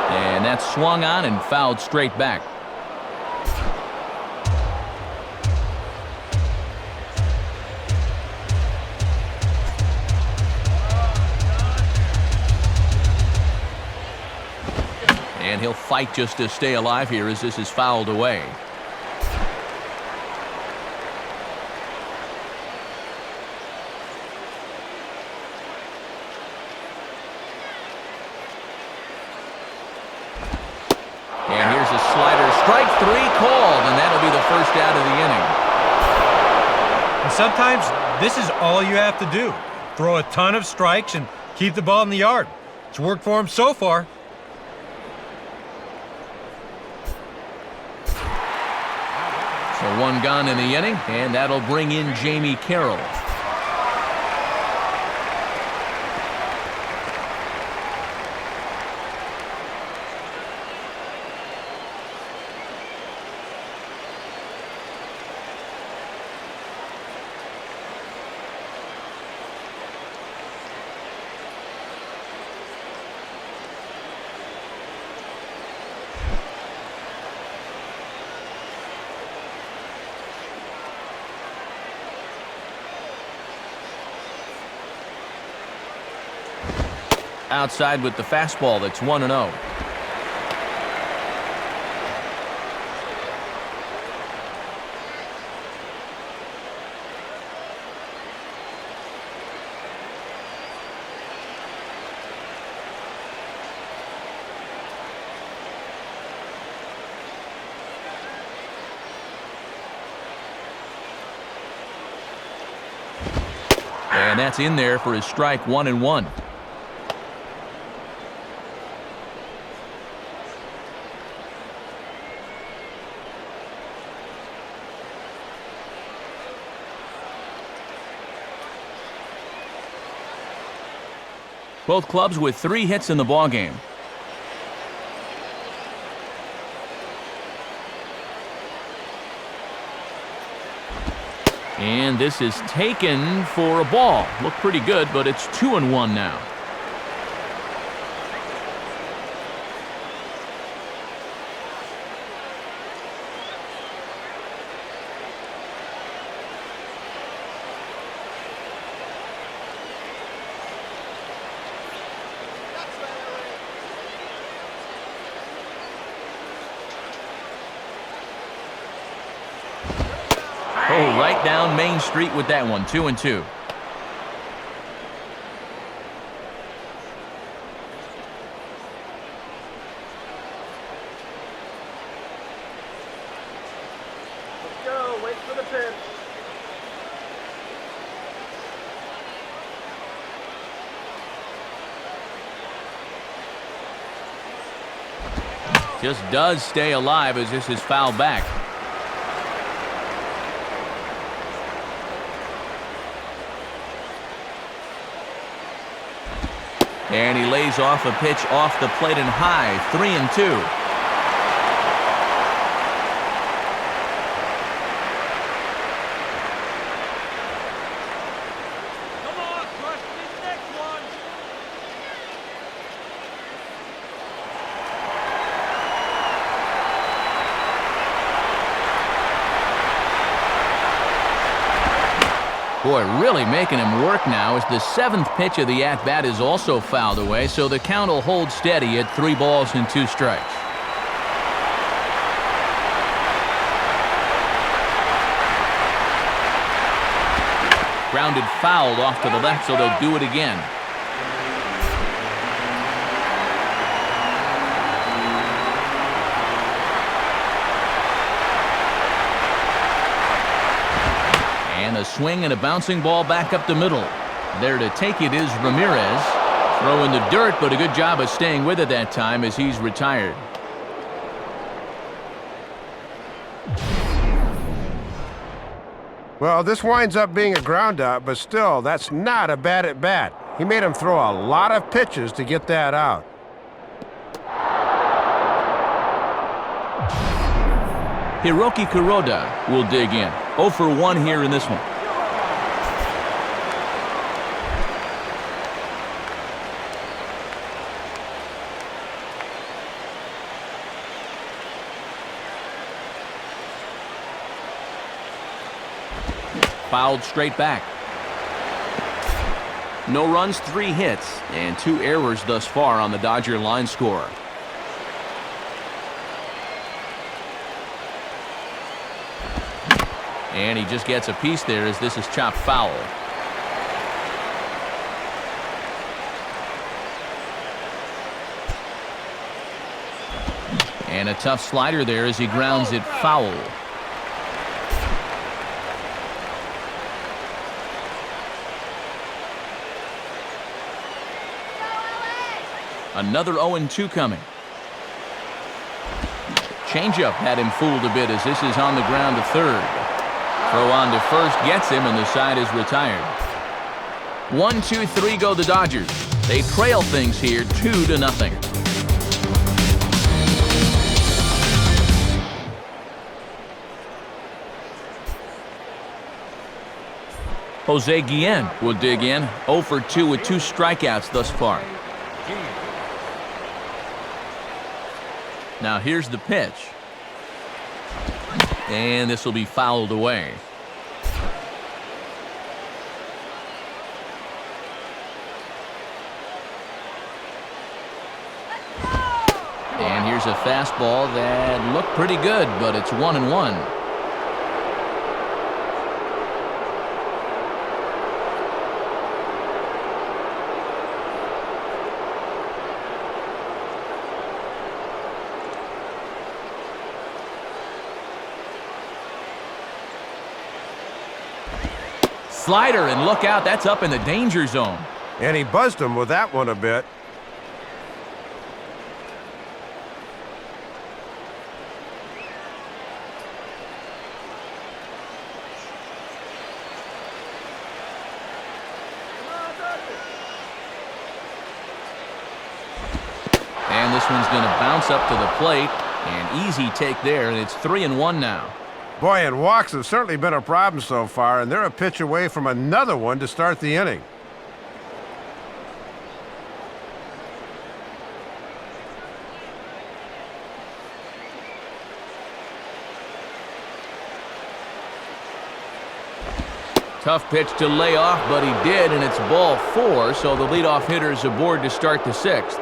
Speaker 1: And that's swung on and fouled straight back. And he'll fight just to stay alive here as this is fouled away. strike three called, and that'll be the first out of the inning.
Speaker 3: And sometimes this is all you have to do. Throw a ton of strikes and keep the ball in the yard. It's worked for him so far.
Speaker 1: So one gone in the inning, and that'll bring in Jamie Carroll. Outside with the fastball, that's 1-0. And that's in there for his strike 1-1. Both clubs with 3 hits in the ballgame. And this is taken for a ball. Looked pretty good, but it's 2-1 now. Oh, right down Main Street with that one, 2-2.
Speaker 4: Let's go. Wait for the pitch.
Speaker 1: Just does stay alive as this is fouled back. And he lays off a pitch off the plate and high, 3-2. Boy, really making him work now as the 7th pitch of the at-bat is also fouled away, so the count will hold steady at 3 balls and 2 strikes. Grounded fouled off to the left, so they'll do it again. And a swing and a bouncing ball back up the middle. There to take it is Ramirez. Throw in the dirt, but a good job of staying with it that time as he's retired.
Speaker 2: Well, this winds up being a ground out, but still, that's not a bad at-bat. He made him throw a lot of pitches to get that out.
Speaker 1: Hiroki Kuroda will dig in. 0 for 1 here in this one. Fouled straight back. No runs, 3 hits, and 2 errors thus far on the Dodger line score. And he just gets a piece there as this is chopped foul. And And a tough slider there as he grounds it foul. Another 0-2 coming. Changeup had him fooled a bit as this is on the ground to third. Throw on to first gets him, and the side is retired. 1-2-3 go the Dodgers. They trail things here 2-0. Jose Guillen will dig in, 0 for 2 with 2 strikeouts thus far. Now here's the pitch. And this will be fouled away. And here's a fastball that looked pretty good, but it's 1-1. Slider, and look out, that's up in the danger zone.
Speaker 2: And he buzzed him with that one a bit.
Speaker 1: And this one's going to bounce up to the plate. An easy take there, and it's 3-1 now.
Speaker 2: Boy, and walks have certainly been a problem so far, and they're a pitch away from another one to start the inning.
Speaker 1: Tough pitch to lay off, but he did, and it's ball 4, so the leadoff hitter is aboard to start the 6th.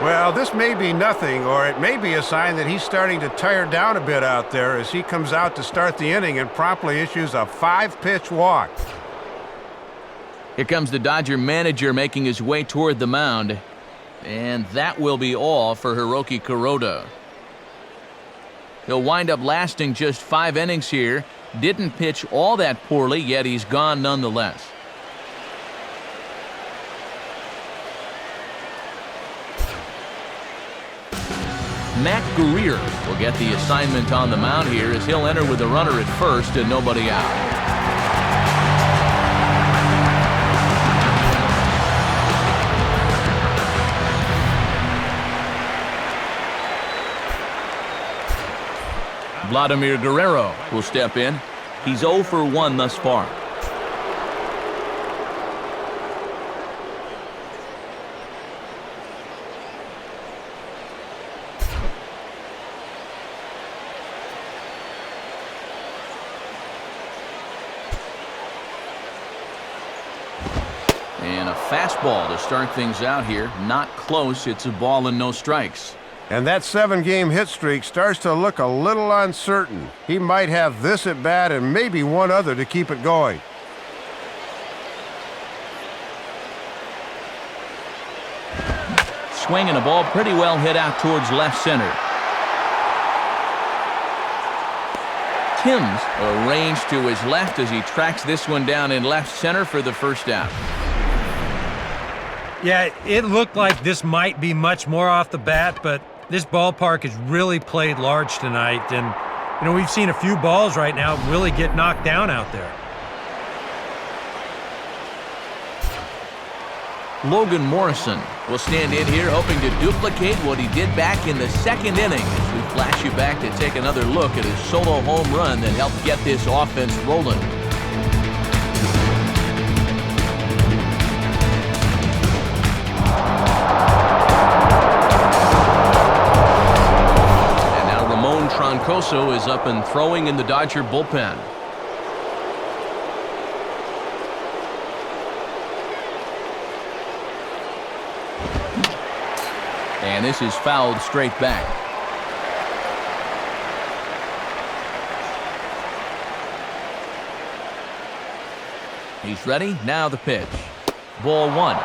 Speaker 2: Well, this may be nothing, or it may be a sign that he's starting to tire down a bit out there as he comes out to start the inning and promptly issues a 5-pitch walk.
Speaker 1: Here comes the Dodger manager making his way toward the mound. And that will be all for Hiroki Kuroda. He'll wind up lasting just 5 innings here. Didn't pitch all that poorly, yet he's gone nonetheless. Matt Guerrier will get the assignment on the mound here as he'll enter with a runner at first and nobody out. Vladimir Guerrero will step in. He's 0 for 1 thus far. And a fastball to start things out here. Not close. It's a ball and no strikes.
Speaker 2: And that 7-game hit streak starts to look a little uncertain. He might have this at bat and maybe one other to keep it going.
Speaker 1: Swinging a ball pretty well hit out towards left center. Timms arranged to his left as he tracks this one down in left center for the first out.
Speaker 3: Yeah, it looked like this might be much more off the bat, but this ballpark has really played large tonight. And, you know, we've seen a few balls right now really get knocked down out there.
Speaker 1: Logan Morrison will stand in here hoping to duplicate what he did back in the 2nd inning as we flash you back to take another look at his solo home run that helped get this offense rolling. And now Ramon Troncoso is up and throwing in the Dodger bullpen. And this is fouled straight back. He's ready. Now the pitch. Ball 1.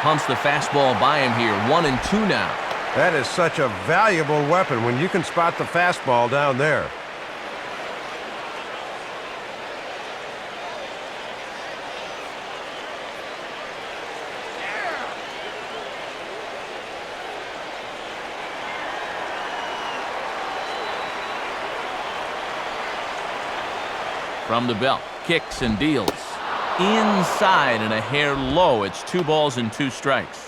Speaker 1: Pumps the fastball by him here. 1-2 now.
Speaker 2: That is such a valuable weapon when you can spot the fastball down there.
Speaker 1: From the belt, kicks and deals. Inside and a hair low. It's 2 balls and 2 strikes.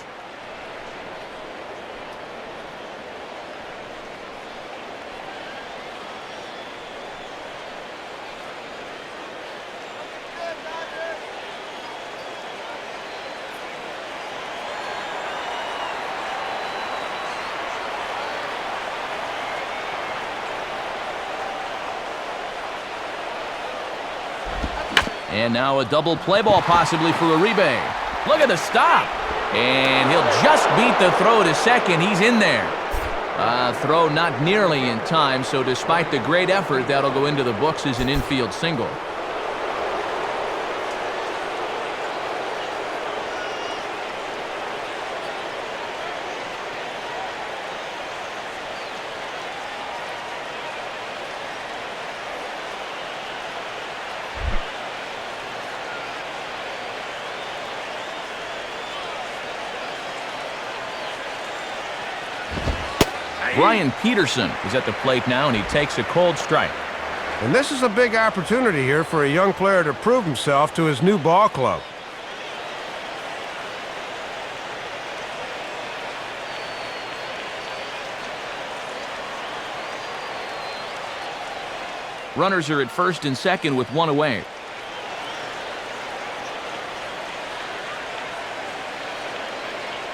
Speaker 1: And now a double play ball possibly for Uribe. Look at the stop. And he'll just beat the throw to second. He's in there. Throw not nearly in time, so despite the great effort, that'll go into the books as an infield single. Brian Peterson is at the plate now, and he takes a cold strike.
Speaker 2: And this is a big opportunity here for a young player to prove himself to his new ball club.
Speaker 1: Runners are at first and second with 1 away.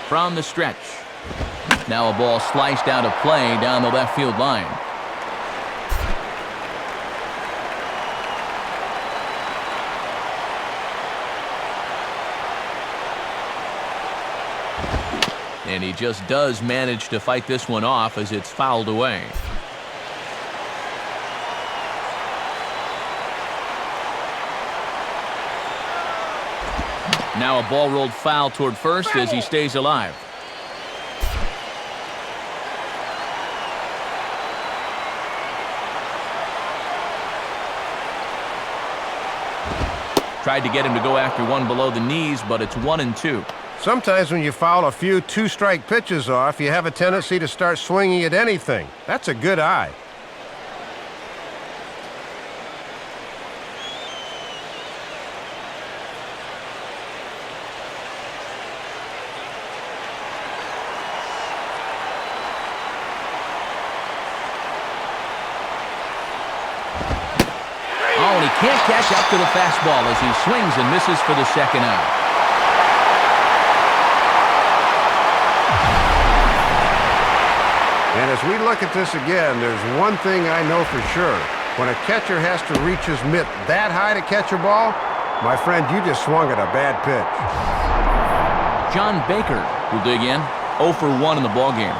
Speaker 1: From the stretch. Now a ball sliced out of play down the left field line. And he just does manage to fight this one off as it's fouled away. Now a ball rolled foul toward first as he stays alive. Tried to get him to go after one below the knees, but it's 1-2.
Speaker 2: Sometimes when you foul a few 2-strike pitches off, you have a tendency to start swinging at anything. That's a good eye.
Speaker 1: Can't catch up to the fastball as he swings and misses for the second out.
Speaker 2: And as we look at this again, there's one thing I know for sure. When a catcher has to reach his mitt that high to catch a ball, my friend, you just swung at a bad pitch.
Speaker 1: John Baker will dig in. 0 for 1 in the ballgame.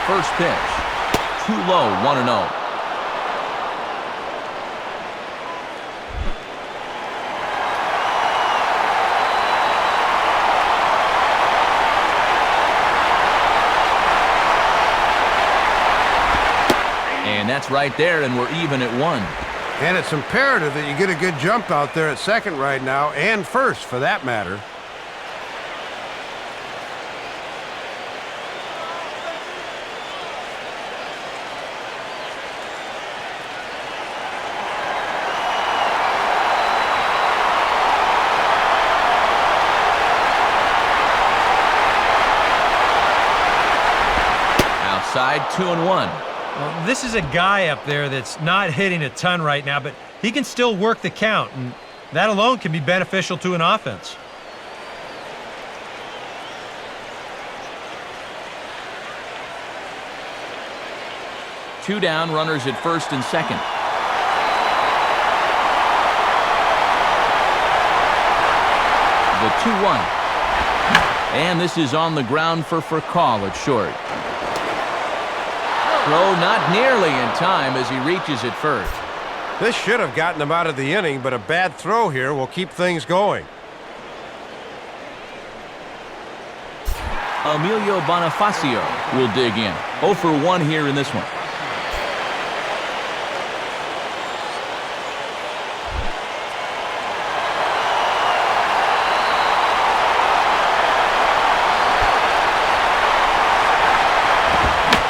Speaker 1: First pitch, too low, 1-0. And that's right there, and we're even at 1.
Speaker 2: And it's imperative that you get a good jump out there at second right now, and first for that matter.
Speaker 1: Outside, 2-1.
Speaker 3: Well, this is a guy up there that's not hitting a ton right now, but he can still work the count, and that alone can be beneficial to an offense.
Speaker 1: 2 down, runners at first and second. The 2-1. And this is on the ground for call at short. Throw not nearly in time as he reaches at first.
Speaker 2: This should have gotten him out of the inning, but a bad throw here will keep things going.
Speaker 1: Emilio Bonifacio will dig in. 0 for 1 here in this one.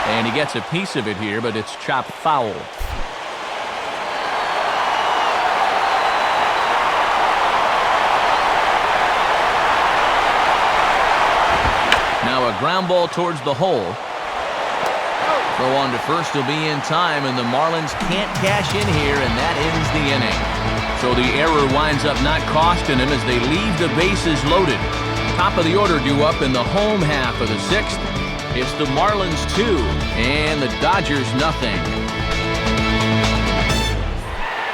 Speaker 1: And he gets a piece of it here, but it's chopped foul. Now a ground ball towards the hole. Throw on to first will be in time, and the Marlins can't cash in here, and that ends the inning. So the error winds up not costing him as they leave the bases loaded. Top of the order due up in the home half of the 6th. It's the Marlins 2 and the Dodgers nothing.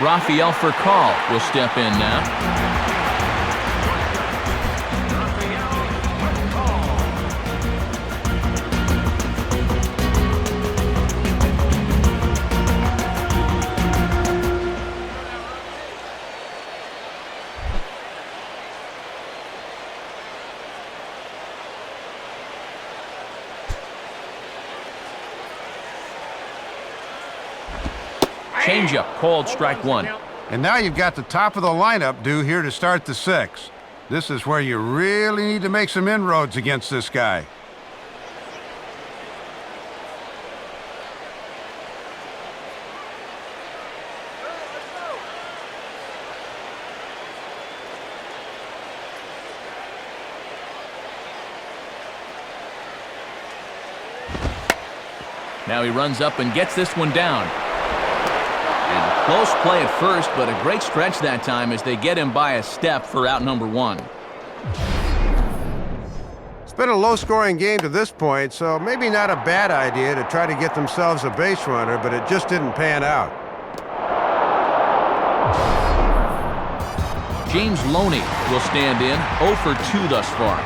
Speaker 1: Rafael Furcal will step in now. Changeup called strike 1.
Speaker 2: And now you've got the top of the lineup due here to start the 6th. This is where you really need to make some inroads against this guy.
Speaker 1: Now he runs up and gets this one down. And close play at first, but a great stretch that time as they get him by a step for out number 1.
Speaker 2: It's been a low-scoring game to this point, so maybe not a bad idea to try to get themselves a base runner, but it just didn't pan out.
Speaker 1: James Loney will stand in, 0 for 2 thus far.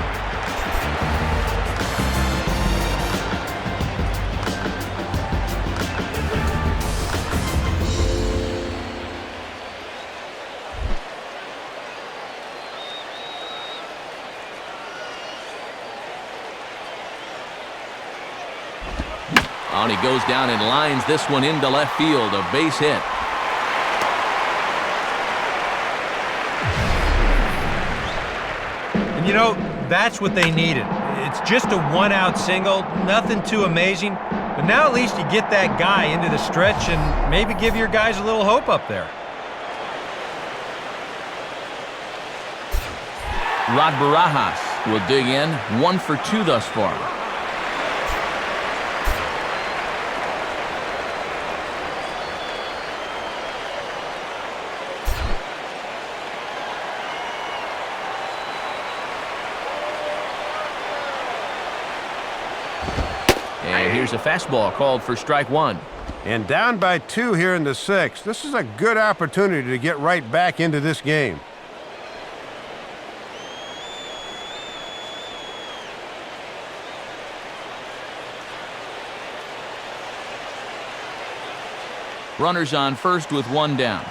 Speaker 1: And he goes down and lines this one into left field, a base hit.
Speaker 3: And you know, that's what they needed. It's just a one-out single, nothing too amazing. But now at least you get that guy into the stretch and maybe give your guys a little hope up there.
Speaker 1: Rod Barajas will dig in, 1 for 2 thus far. And here's a fastball called for strike 1.
Speaker 2: And down by 2 here in the 6th. This is a good opportunity to get right back into this game.
Speaker 1: Runners on first with 1 down.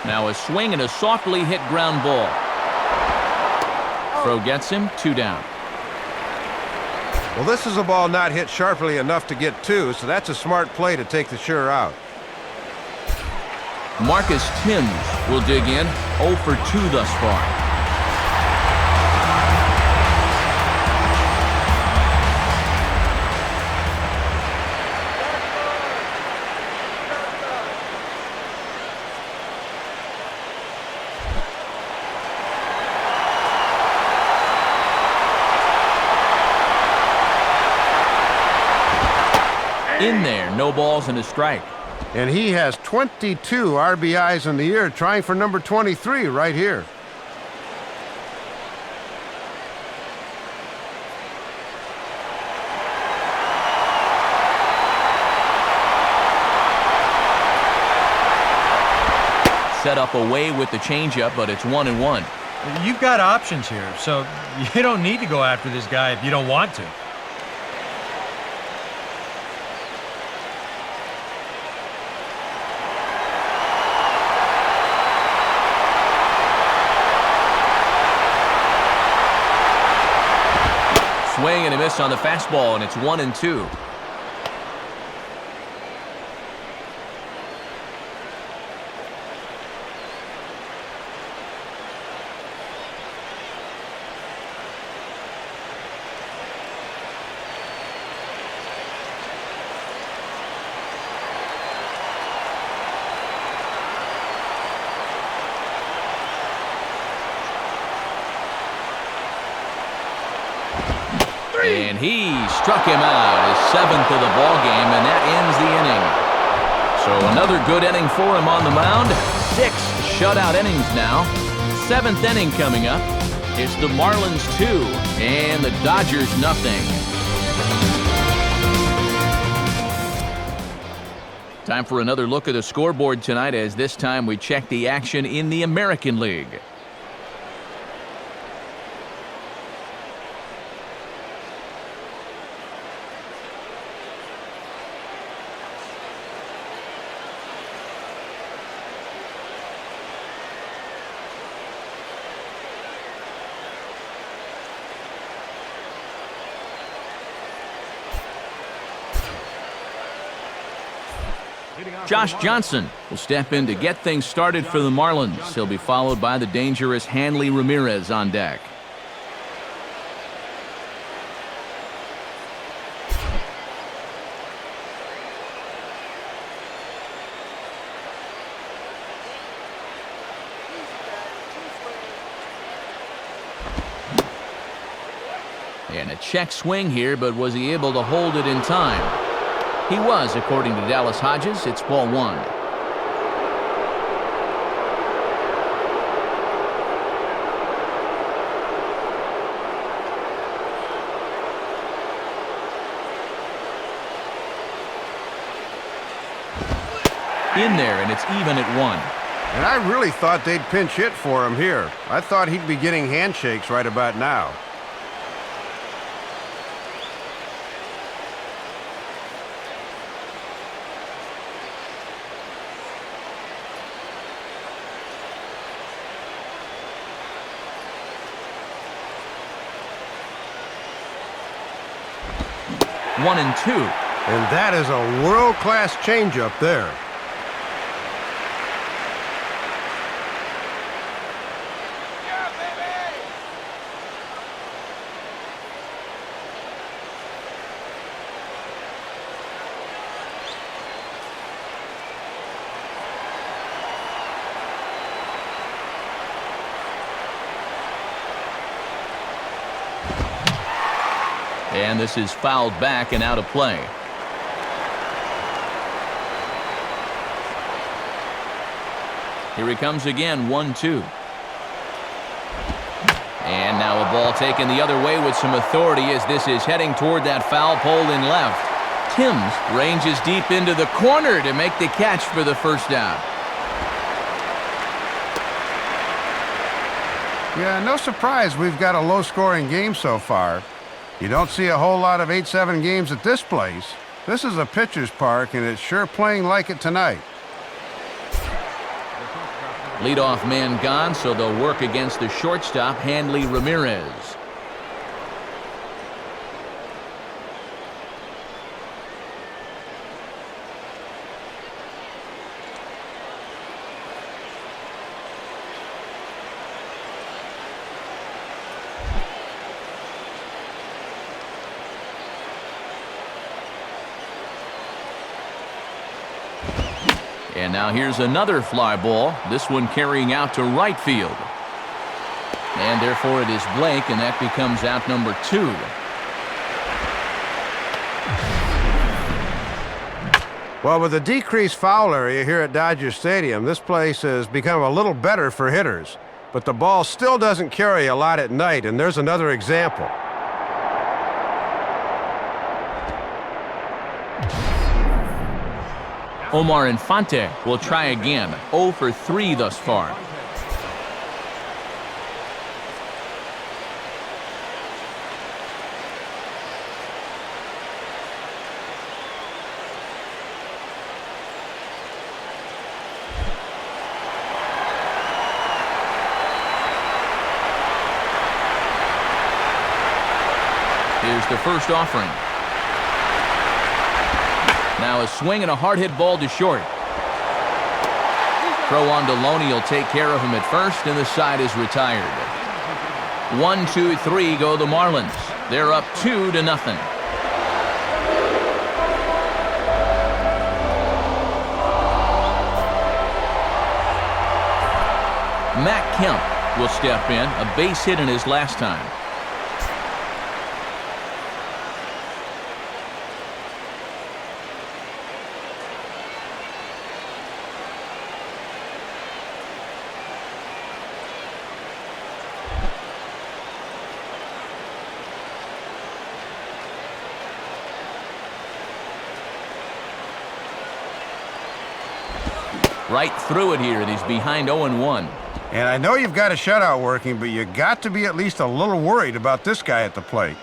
Speaker 1: Now a swing and a softly hit ground ball. Throw gets him, 2 down.
Speaker 2: Well, this is a ball not hit sharply enough to get 2, so that's a smart play to take the sure out.
Speaker 1: Marcus Timms will dig in, 0 for 2 thus far. In there, no balls and a strike.
Speaker 2: And he has 22 RBIs in the year, trying for number 23 right here.
Speaker 1: set up away with the changeup, but it's 1-1.
Speaker 3: You've got options here, so you don't need to go after this guy if you don't want to.
Speaker 1: Swing and a miss on the fastball, and it's 1-2. And he struck him out, his 7th of the ball game, and that ends the inning. So another good inning for him on the mound. 6 shutout innings now. 7th inning coming up. It's the Marlins 2 and the Dodgers nothing. Time for another look at the scoreboard tonight, as this time we check the action in the American League. Josh Johnson will step in to get things started for the Marlins. He'll be followed by the dangerous Hanley Ramirez on deck. And a check swing here, but was he able to hold it in time? He was, according to Dallas Hodges. It's ball 1. In there, and it's even at 1.
Speaker 2: And I really thought they'd pinch hit for him here. I thought he'd be getting handshakes right about now.
Speaker 1: One and 2.
Speaker 2: And that is a world-class changeup there.
Speaker 1: And this is fouled back and out of play. Here he comes again, 1-2. And now a ball taken the other way with some authority, as this is heading toward that foul pole in left. Timms ranges deep into the corner to make the catch for the first out.
Speaker 2: Yeah, no surprise we've got a low-scoring game so far. You don't see a whole lot of 8-7 games at this place. This is a pitcher's park, and it's sure playing like it tonight.
Speaker 1: Leadoff man gone, so they'll work against the shortstop, Hanley Ramirez. And now here's another fly ball, this one carrying out to right field. And therefore it is Blake, and that becomes out number 2.
Speaker 2: Well, with the decreased foul area here at Dodger Stadium, this place has become a little better for hitters. But the ball still doesn't carry a lot at night, and there's another example.
Speaker 1: Omar Infante will try again. 0 for 3 thus far. Here's the first offering. Now a swing and a hard hit ball to short. Throw on to Loney will take care of him at first, and the side is retired. 1, 2, 3 go the Marlins. They're up 2-0. Matt Kemp will step in, a base hit in his last time. Right through it here, and he's behind 0-1.
Speaker 2: And I know you've got a shutout working, but you got to be at least a little worried about this guy at the plate.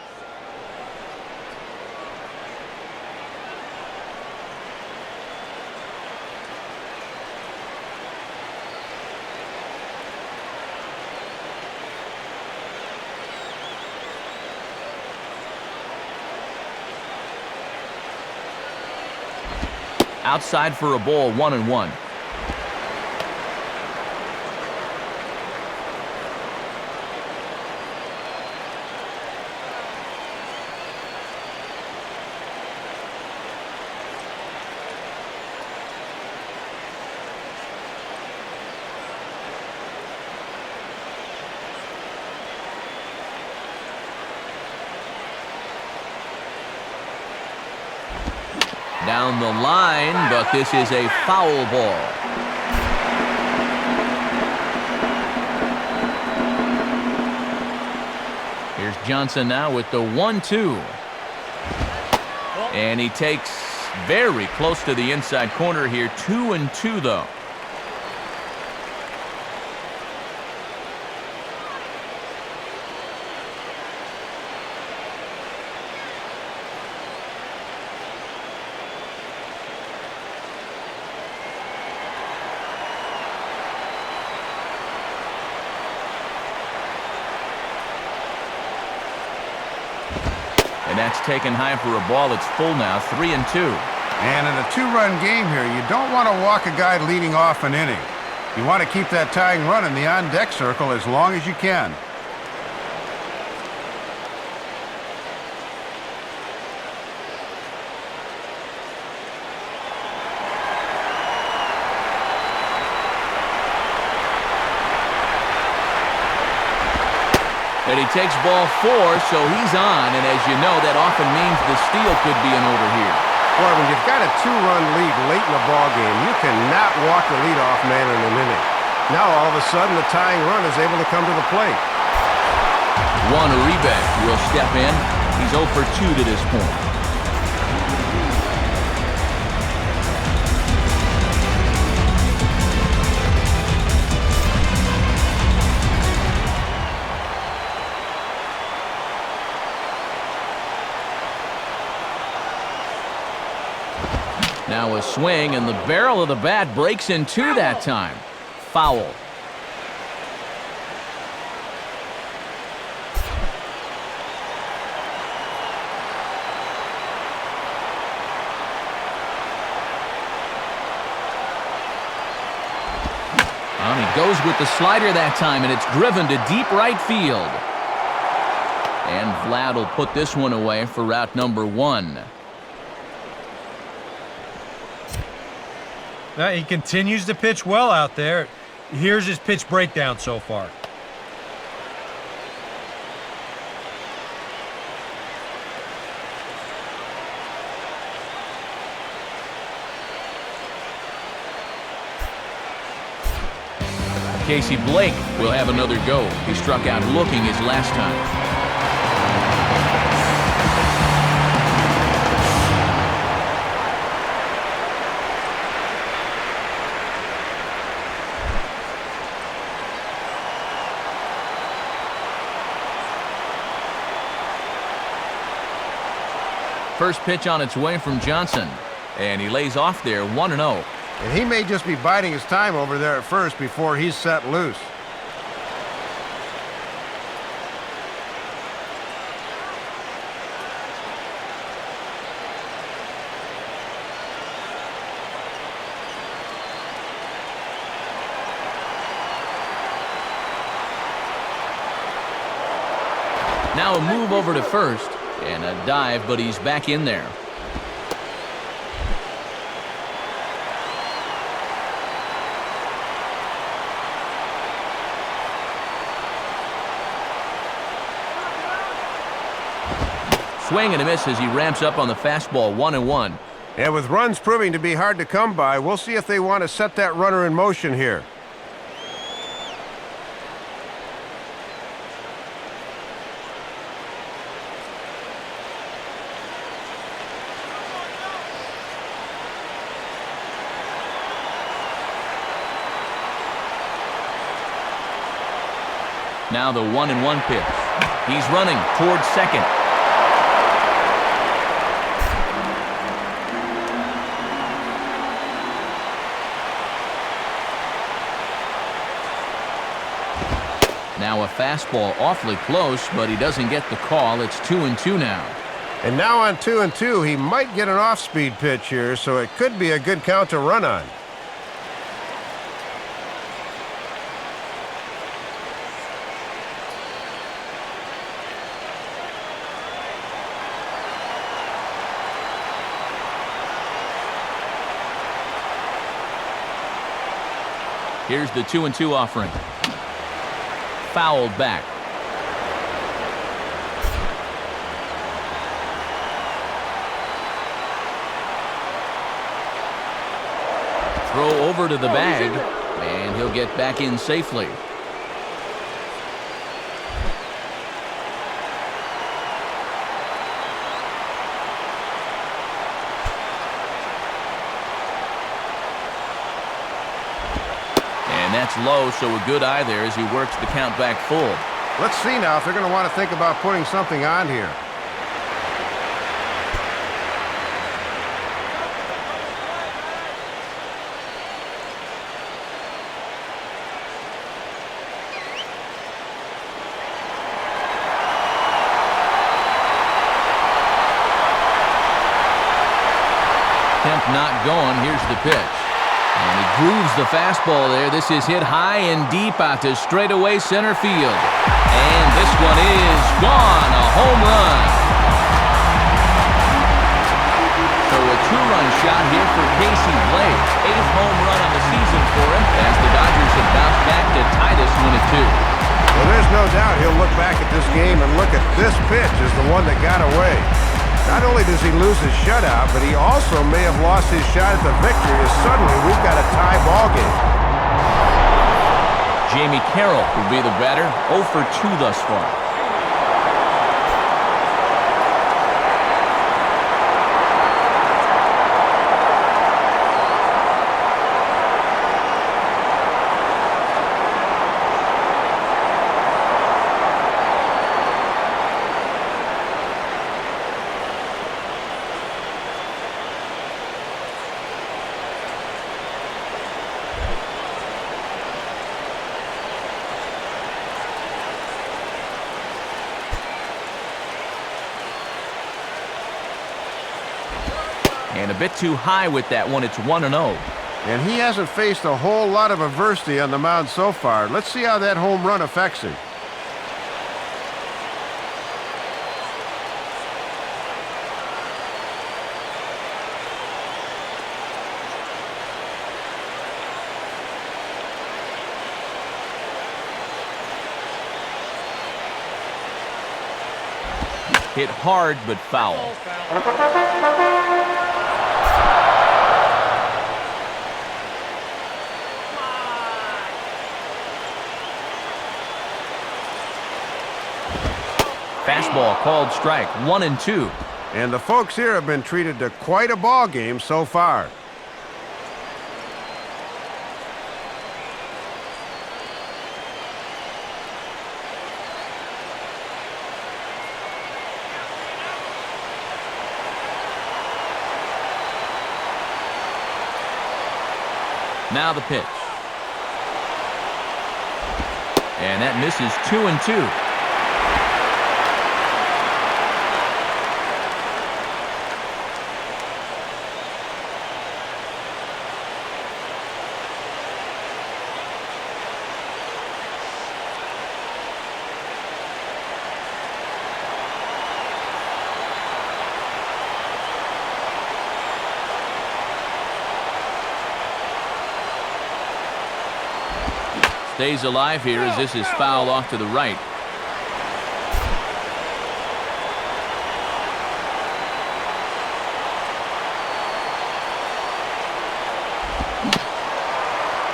Speaker 1: Outside for a ball, 1-1. Down the line, but this is a foul ball. Here's Johnson now with the 1-2. And he takes very close to the inside corner here. 2-2 though. And that's taken high for a ball. It's full now, 3-2.
Speaker 2: And in a two-run game here, you don't want to walk a guy leading off an inning. You want to keep that tying run in the on-deck circle as long as you can.
Speaker 1: And he takes ball 4, so he's on. And as you know, that often means the steal could be an over here.
Speaker 2: Boy, when you've got a two-run lead late in the ball game, you cannot walk the leadoff man in an inning. Now, all of a sudden, the tying run is able to come to the plate.
Speaker 1: Juan Uribe will step in. He's 0 for 2 to this point. Now a swing, and the barrel of the bat breaks in two that time. Foul. He goes with the slider that time, and it's driven to deep right field. And Vlad will put this one away for route number 1.
Speaker 3: He continues to pitch well out there. Here's his pitch breakdown so far.
Speaker 1: Casey Blake will have another go. He struck out looking his last time. first pitch on its way from Johnson. And he lays off there 1-0.
Speaker 2: And he may just be biding his time over there at first before he's set loose.
Speaker 1: Now a move over to first, and a dive, but he's back in there. Swing and a miss as he ramps up on the fastball, 1-1.
Speaker 2: And with runs proving to be hard to come by, we'll see if they want to set that runner in motion here.
Speaker 1: Now the 1-1 pitch. He's running towards second. Now a fastball awfully close, but he doesn't get the call. It's 2-2 now.
Speaker 2: And now on 2-2, he might get an off-speed pitch here, so it could be a good count to run on.
Speaker 1: Here's the 2-2 offering. Fouled back. Throw over to the bag, and he'll get back in safely. That's low, so a good eye there as he works the count back full.
Speaker 2: Let's see now if they're going to want to think about putting something on here.
Speaker 1: Kemp not going. Here's the pitch. And he grooves the fastball there. This is hit high and deep out to straightaway center field. And this one is gone. A home run. So a two-run shot here for Casey Blake. 8th home run on the season for him as the Dodgers have bounced back to tie this one at 2.
Speaker 2: Well, there's no doubt he'll look back at this game and look at this pitch as the one that got away. Not only does he lose his shutout, but he also may have lost his shot at the victory as suddenly we've got a tie ball game.
Speaker 1: Jamie Carroll will be the batter, 0 for 2 thus far. And a bit too high with that one. It's 1-0.
Speaker 2: And he hasn't faced a whole lot of adversity on the mound so far. Let's see how that home run affects him.
Speaker 1: Hit hard but foul. Fastball called strike, 1-2.
Speaker 2: And the folks here have been treated to quite a ball game so far.
Speaker 1: Now the pitch. And that misses 2-2. Stays alive here as this is foul off to the right.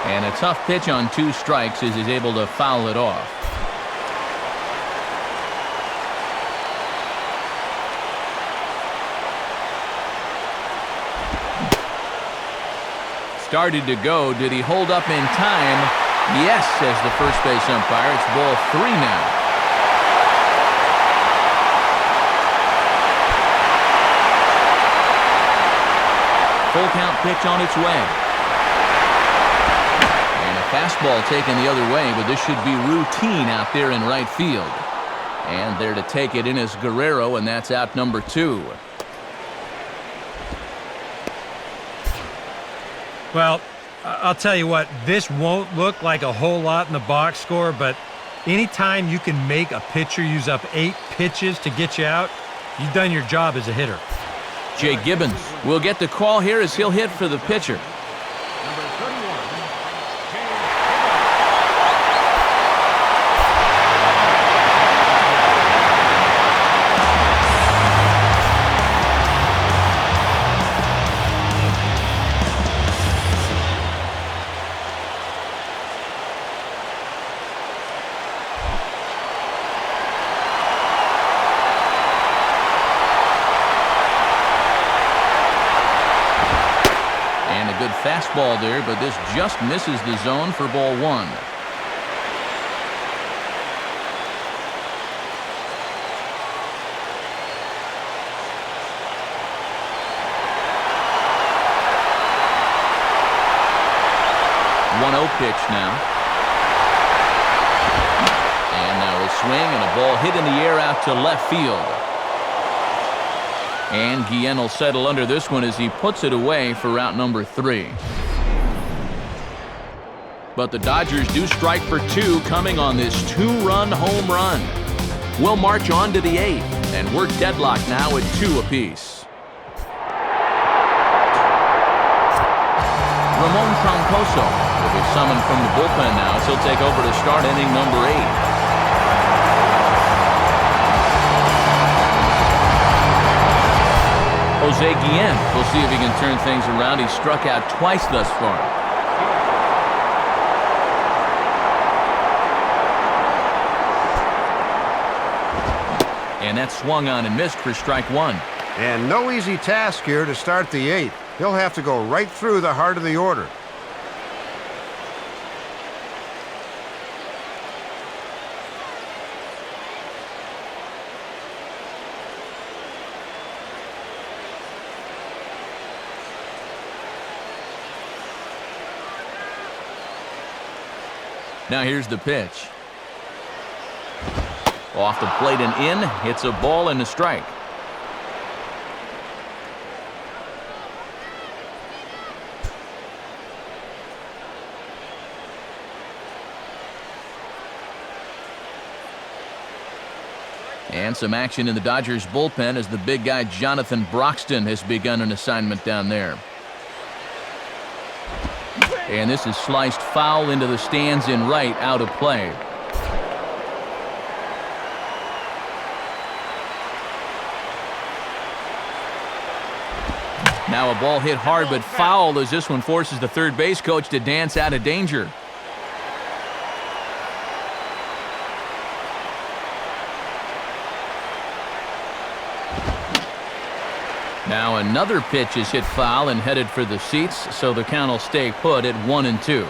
Speaker 1: And a tough pitch on 2 strikes as he's able to foul it off. Started to go. Did he hold up in time? Yes, says the first base umpire. It's ball 3 now. Full count pitch on its way. And a fastball taken the other way, but this should be routine out there in right field. And there to take it in is Guerrero, and that's out number 2.
Speaker 3: Well, I'll tell you what, this won't look like a whole lot in the box score, but anytime you can make a pitcher use up 8 pitches to get you out, you've done your job as a hitter.
Speaker 1: Jay Gibbons will get the call here as he'll hit for the pitcher. Fastball there, but this just misses the zone for ball 1. One 0 pitch now. And now a swing and a ball hit in the air out to left field. And Guillen will settle under this one as he puts it away for route number 3. But the Dodgers do strike for 2 coming on this 2-run home run. We'll march on to the 8th, and we're deadlocked now at 2 apiece. Ramon Troncoso will be summoned from the bullpen now as he'll take over to start inning number 8. Jose Guillen, we'll see if he can turn things around. He's struck out twice thus far. And that's swung on and missed for strike 1.
Speaker 2: And no easy task here to start the 8th. He'll have to go right through the heart of the order.
Speaker 1: Now here's the pitch. Off the plate and in. Hits a ball and a strike. And some action in the Dodgers bullpen as the big guy Jonathan Broxton has begun an assignment down there. And this is sliced foul into the stands in right, out of play. Now a ball hit hard but foul as this one forces the third base coach to dance out of danger. Now another pitch is hit foul and headed for the seats, so the count will stay put at 1-2.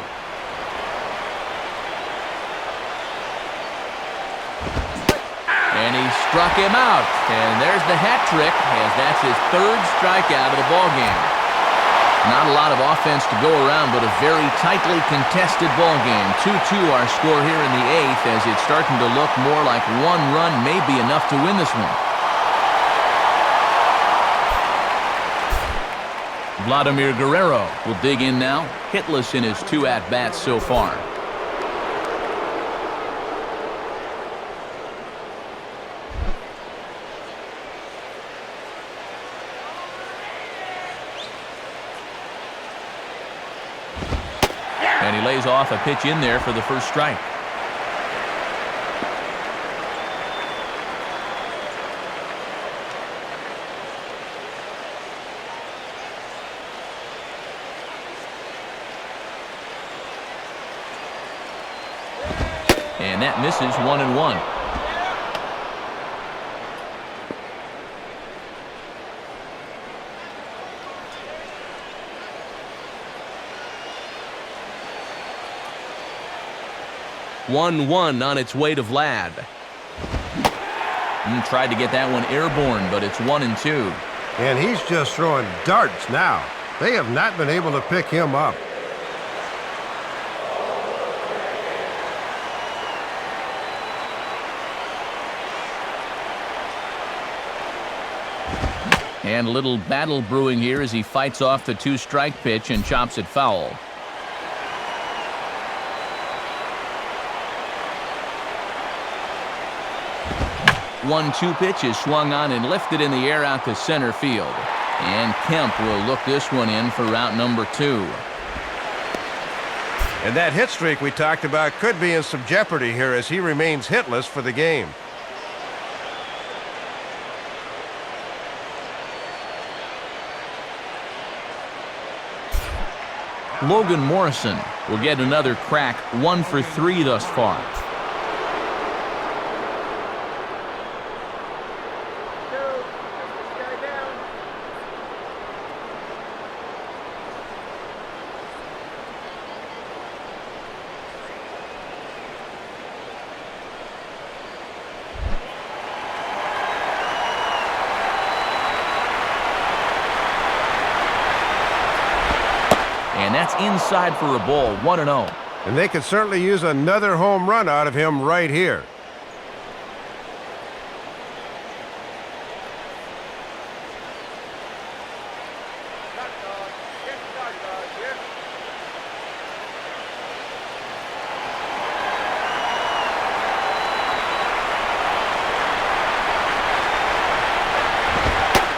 Speaker 1: And he struck him out. And there's the hat trick, as that's his 3rd strikeout of the ballgame. Not a lot of offense to go around, but a very tightly contested ball game. 2-2 our score here in the 8th, as it's starting to look more like one run may be enough to win this one. Vladimir Guerrero will dig in now, hitless in his 2 at-bats so far. And he lays off a pitch in there for the first strike. And that misses 1-1. One on its way to Vlad. Tried to get that one airborne, but it's 1-2.
Speaker 2: And he's just throwing darts now. They have not been able to pick him up.
Speaker 1: And a little battle brewing here as he fights off the 2-strike pitch and chops it foul. One-two pitch is swung on and lifted in the air out to center field. And Kemp will look this one in for route number 2.
Speaker 2: And that hit streak we talked about could be in some jeopardy here as he remains hitless for the game.
Speaker 1: Logan Morrison will get another crack, 1 for 3 thus far. And that's inside for a ball, 1-0.
Speaker 2: And they could certainly use another home run out of him right here.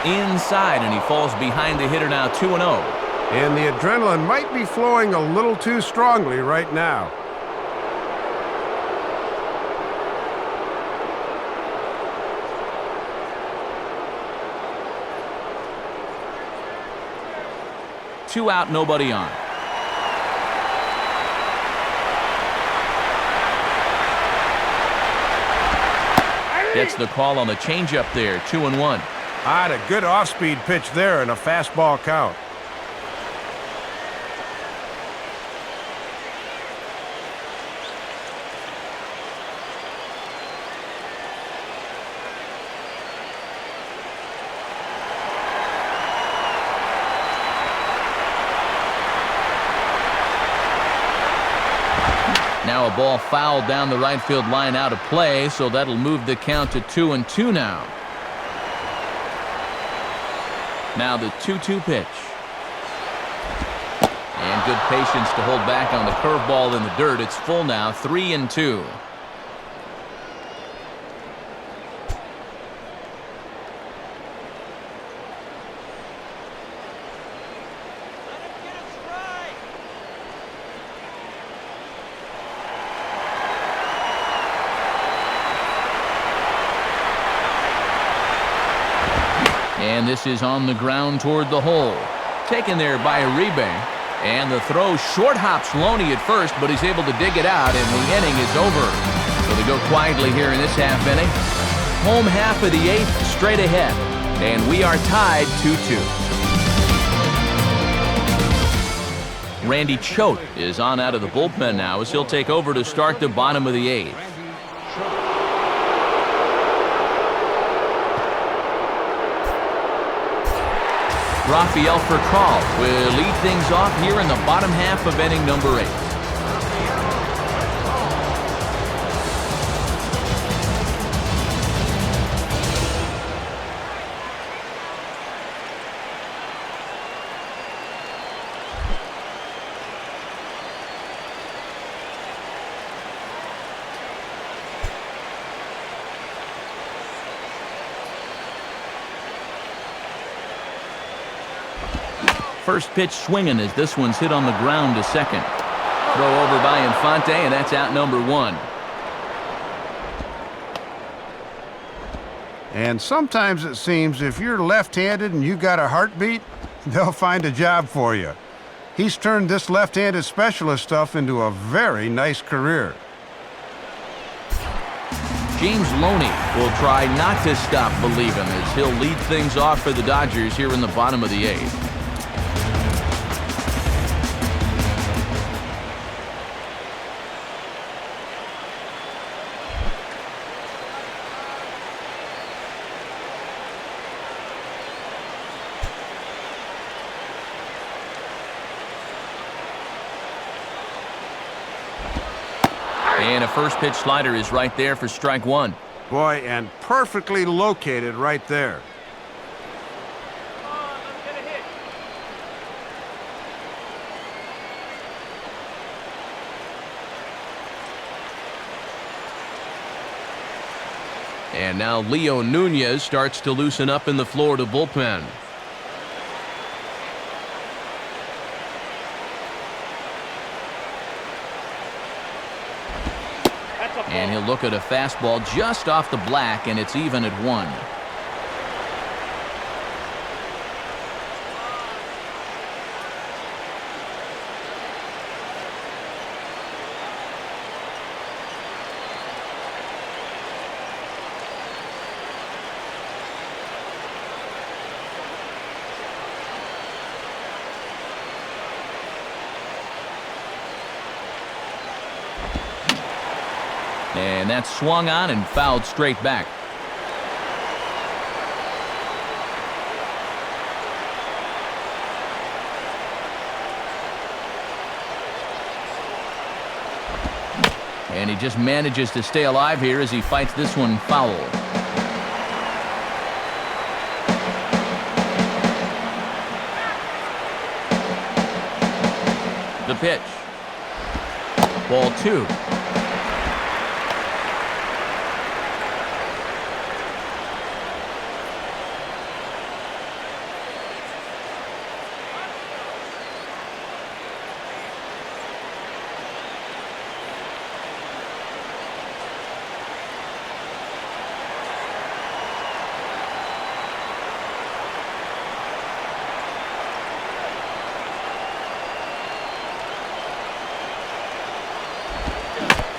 Speaker 1: Inside, and he falls behind the hitter now, 2-0.
Speaker 2: And the adrenaline might be flowing a little too strongly right now.
Speaker 1: Two out, nobody on. Gets the call on the changeup there, 2-1.
Speaker 2: Had a good off-speed pitch there and a fastball count.
Speaker 1: Now a ball fouled down the right field line out of play, so that'll move the count to 2-2 now. Now the 2-2 pitch. And good patience to hold back on the curveball in the dirt. It's full now, 3-2. And this is on the ground toward the hole. Taken there by Uribe. And the throw short hops Loney at first, but he's able to dig it out, and the inning is over. So they go quietly here in this half inning. Home half of the 8th straight ahead. And we are tied 2-2. Randy Choate is on out of the bullpen now as he'll take over to start the bottom of the 8th. Rafael Furcal will lead things off here in the bottom half of inning number 8. First pitch swinging as this one's hit on the ground to second. Throw over by Infante, and that's out number 1.
Speaker 2: And sometimes it seems if you're left-handed and you got a heartbeat, they'll find a job for you. He's turned this left-handed specialist stuff into a very nice career.
Speaker 1: James Loney will try not to stop believing as he'll lead things off for the Dodgers here in the bottom of the 8th. And a first pitch slider is right there for strike 1.
Speaker 2: Boy, and perfectly located right there.
Speaker 4: Come on, let's get a hit.
Speaker 1: And now Leo Nunez starts to loosen up in the Florida bullpen. And he'll look at a fastball just off the black, and it's even at 1. And that's swung on and fouled straight back. And he just manages to stay alive here as he fights this one foul. The pitch. Ball 2.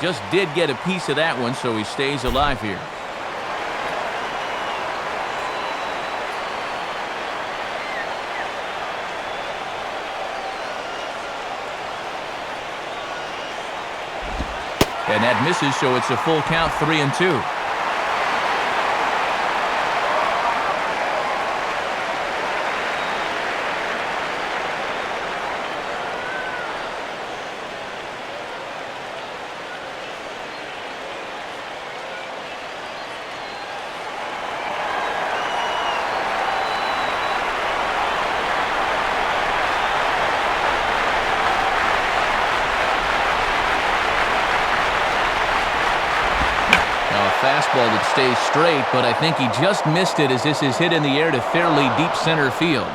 Speaker 1: Just did get a piece of that one, so he stays alive here. And that misses, so it's a full count, 3-2. Fastball that stays straight, but I think he just missed it as this is hit in the air to fairly deep center field.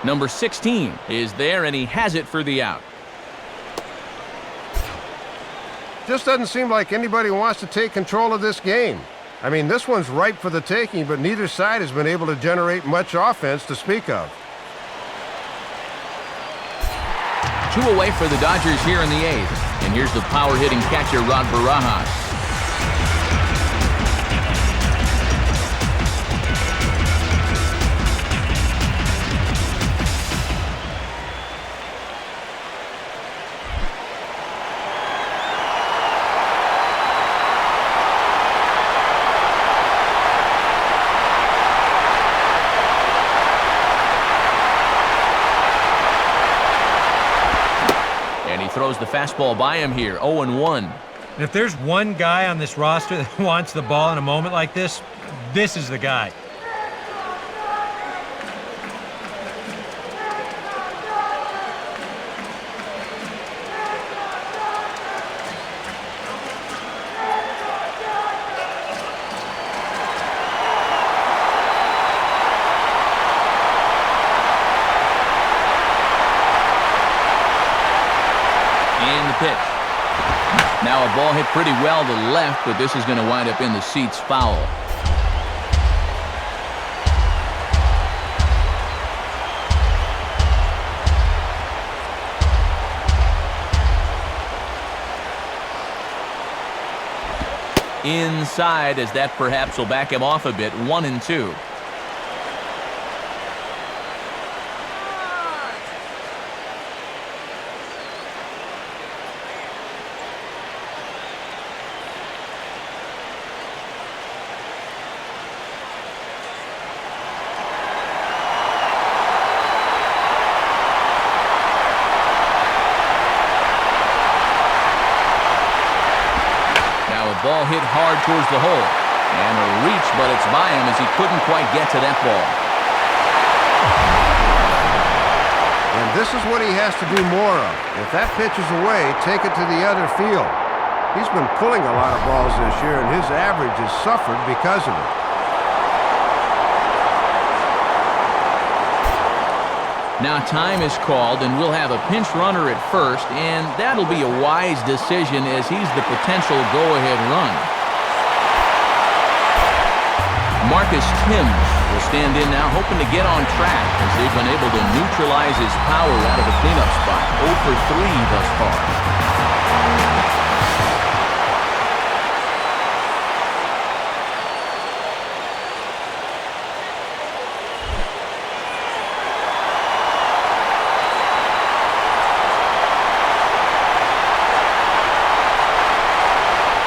Speaker 1: Number 16 is there, and he has it for the out.
Speaker 2: Just doesn't seem like anybody wants to take control of this game. I mean, this one's ripe for the taking, but neither side has been able to generate much offense to speak of.
Speaker 1: 2 away for the Dodgers here in the 8th. And here's the power-hitting catcher, Rod Barajas. throws the fastball by him here, 0-1.
Speaker 3: And if there's one guy on this roster that wants the ball in a moment like this, this is the guy.
Speaker 1: Pitch. Now a ball hit pretty well to left, but this is going to wind up in the seats foul. Inside, as that perhaps will back him off a bit, 1-2. Ball hit hard towards the hole. And a reach, but it's by him as he couldn't quite get to that ball.
Speaker 2: And this is what he has to do more of. If that pitch is away, take it to the other field. He's been pulling a lot of balls this year, and his average has suffered because of it.
Speaker 1: Now time is called, and we'll have a pinch runner at first, and that'll be a wise decision as he's the potential go-ahead run. Marcus Timms will stand in now, hoping to get on track as they've been able to neutralize his power out of the cleanup spot. 0 for 3 thus far.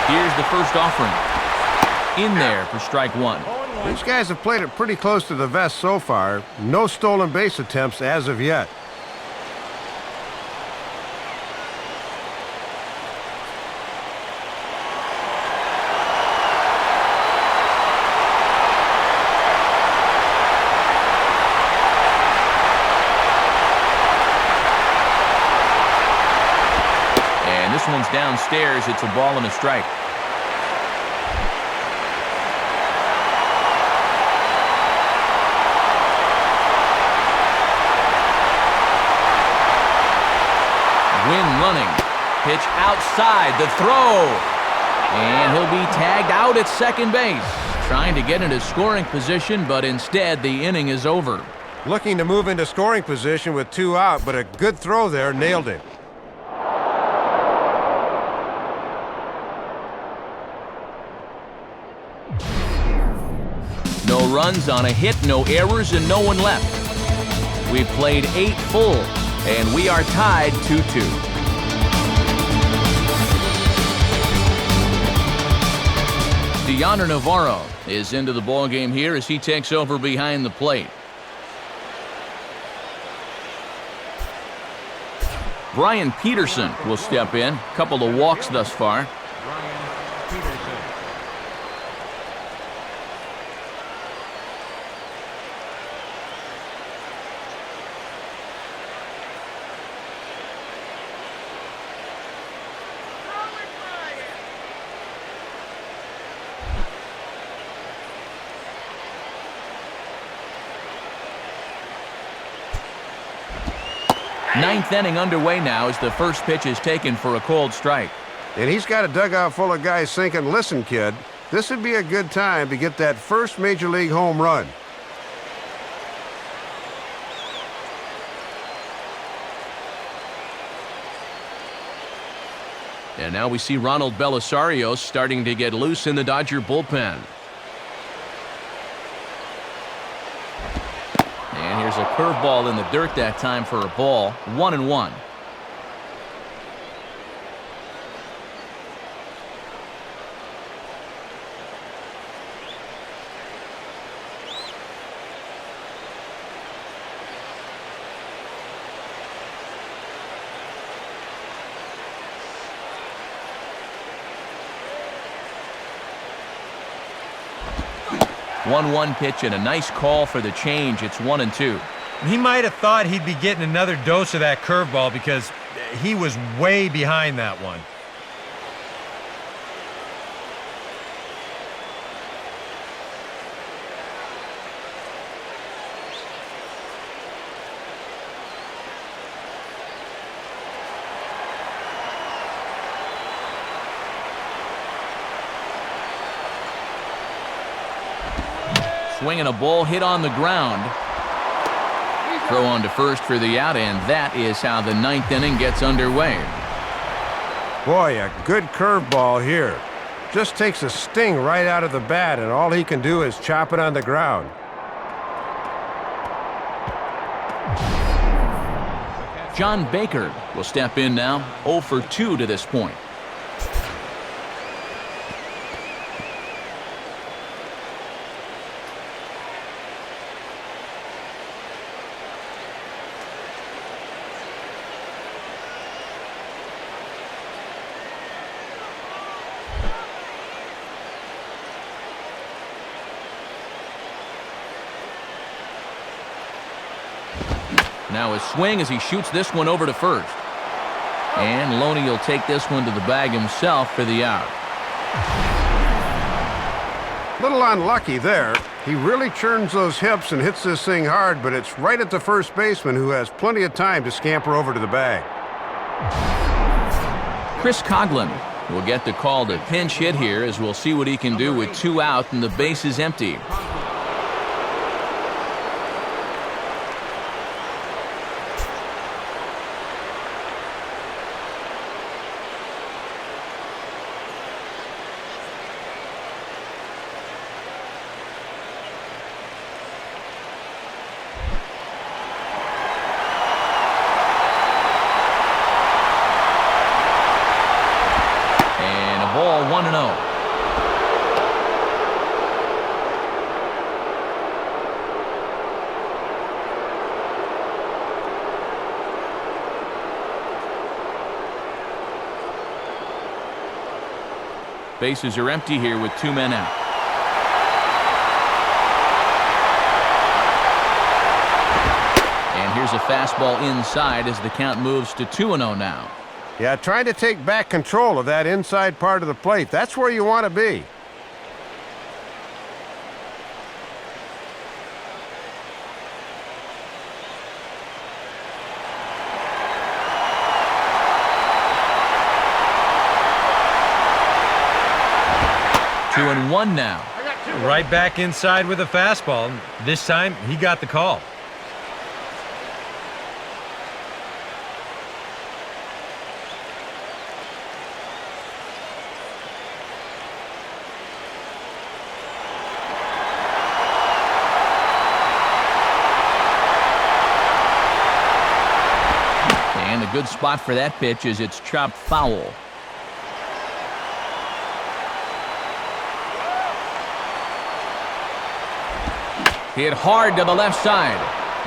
Speaker 1: Here's the first offering. In there for strike one.
Speaker 2: These guys have played it pretty close to the vest so far. No stolen base attempts as of yet.
Speaker 1: And this one's downstairs. It's a ball and a strike. Win running. Pitch outside. The throw. And he'll be tagged out at second base. Trying to get into scoring position, but instead the inning is over.
Speaker 2: Looking to move into scoring position with 2 out, but a good throw there nailed him.
Speaker 1: No runs on a hit, no errors, and no one left. We've played 8 full. And we are tied 2-2. Deoner Navarro is into the ballgame here as he takes over behind the plate. Brian Peterson will step in. Couple of walks thus far. Ninth inning underway now as the first pitch is taken for a cold strike.
Speaker 2: And he's got a dugout full of guys thinking, listen, kid, this would be a good time to get that first Major League home run.
Speaker 1: And now we see Ronald Belisario starting to get loose in the Dodger bullpen. And here's a curveball in the dirt that time for a ball. 1-1. 1-1 pitch and a nice call for the change. It's 1-2.
Speaker 3: He might have thought he'd be getting another dose of that curveball because he was way behind that one.
Speaker 1: Swinging a ball hit on the ground. Throw on to first for the out, and that is how the 9th inning gets underway.
Speaker 2: Boy, a good curveball here. Just takes a sting right out of the bat, and all he can do is chop it on the ground.
Speaker 1: John Baker will step in now, 0 for 2 to this point. Now a swing as he shoots this one over to first. And Loney will take this one to the bag himself for the out.
Speaker 2: Little unlucky there. He really churns those hips and hits this thing hard, but it's right at the first baseman who has plenty of time to scamper over to the bag.
Speaker 1: Chris Coughlin will get the call to pinch hit here as we'll see what he can do with 2 out and the base is empty. Ball 1-0. Bases are empty here with 2 men out. And here's a fastball inside as the count moves to 2-0 now.
Speaker 2: Yeah, trying to take back control of that inside part of the plate. That's where you want to be.
Speaker 1: Two and one now.
Speaker 3: Right back inside with a fastball. This time, he got the call.
Speaker 1: And a good spot for that pitch as it's chopped foul. Hit hard to the left side.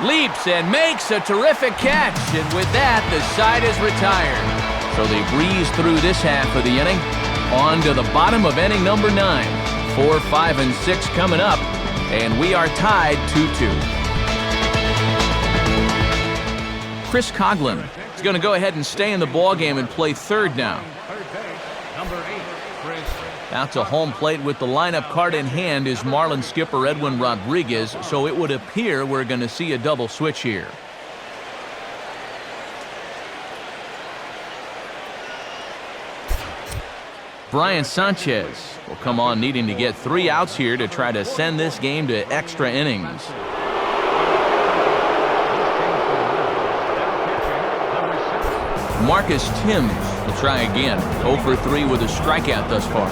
Speaker 1: Leaps and makes a terrific catch. And with that, the side is retired. So they breeze through this half of the inning. On to the bottom of inning number 9. 4, 5, and 6 coming up. And we are tied 2-2. Chris Coughlin is going to go ahead and stay in the ballgame and play third now. Out to home plate with the lineup card in hand is Marlins skipper Edwin Rodriguez, so it would appear we're going to see a double switch here. Brian Sanchez will come on needing to get 3 outs here to try to send this game to extra innings. Marcus Timms will try again. 0 for 3 with a strikeout thus far.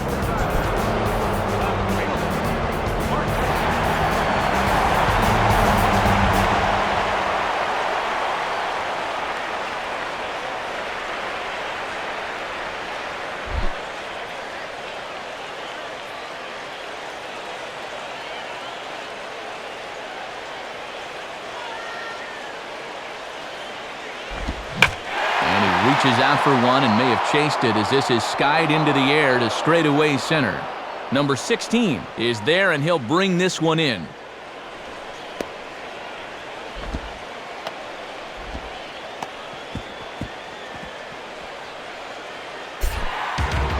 Speaker 1: Reaches out for one and may have chased it as this is skied into the air to straightaway center. Number 16 is there, and he'll bring this one in.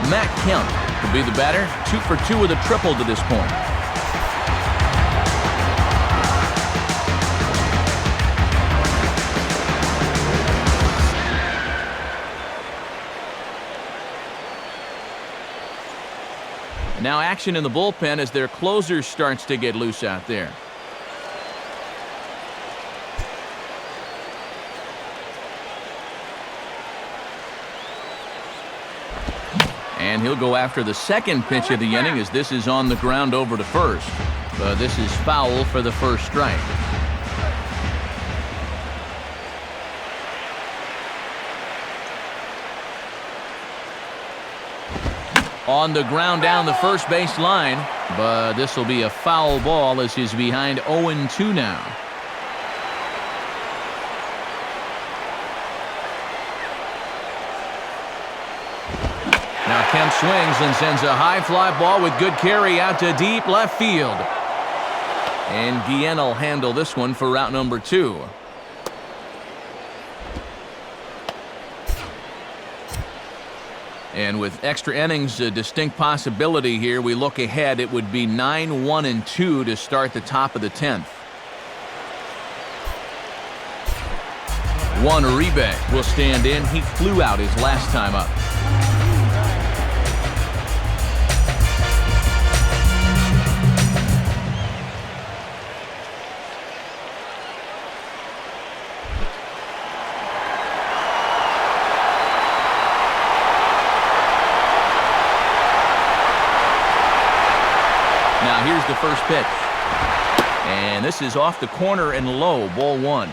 Speaker 1: Matt Kemp will be the batter, 2 for 2 with a triple to this point. Now action in the bullpen as their closer starts to get loose out there. And he'll go after the second pitch of the inning as this is on the ground over to first. This is foul for the first strike. On the ground down the first base line, but this will be a foul ball as he's behind 0-2 now. Now Kemp swings and sends a high fly ball with good carry out to deep left field. And Guillen will handle this one for route number 2. And with extra innings, a distinct possibility here. We look ahead, it would be 9-1-2 to start the top of the 10th. Juan Uribe will stand in. He flew out his last time up. Now here's the first pitch. And this is off the corner and low, ball 1.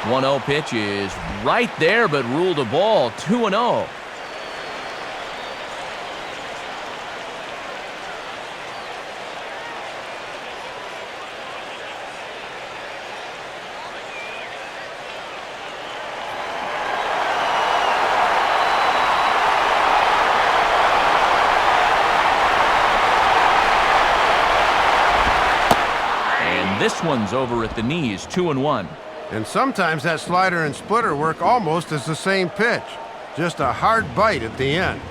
Speaker 1: One-0 pitch is right there, but ruled a ball. 2-0. And this one's over at the knees. 2-1.
Speaker 2: And sometimes that slider and splitter work almost as the same pitch. Just a hard bite at the end.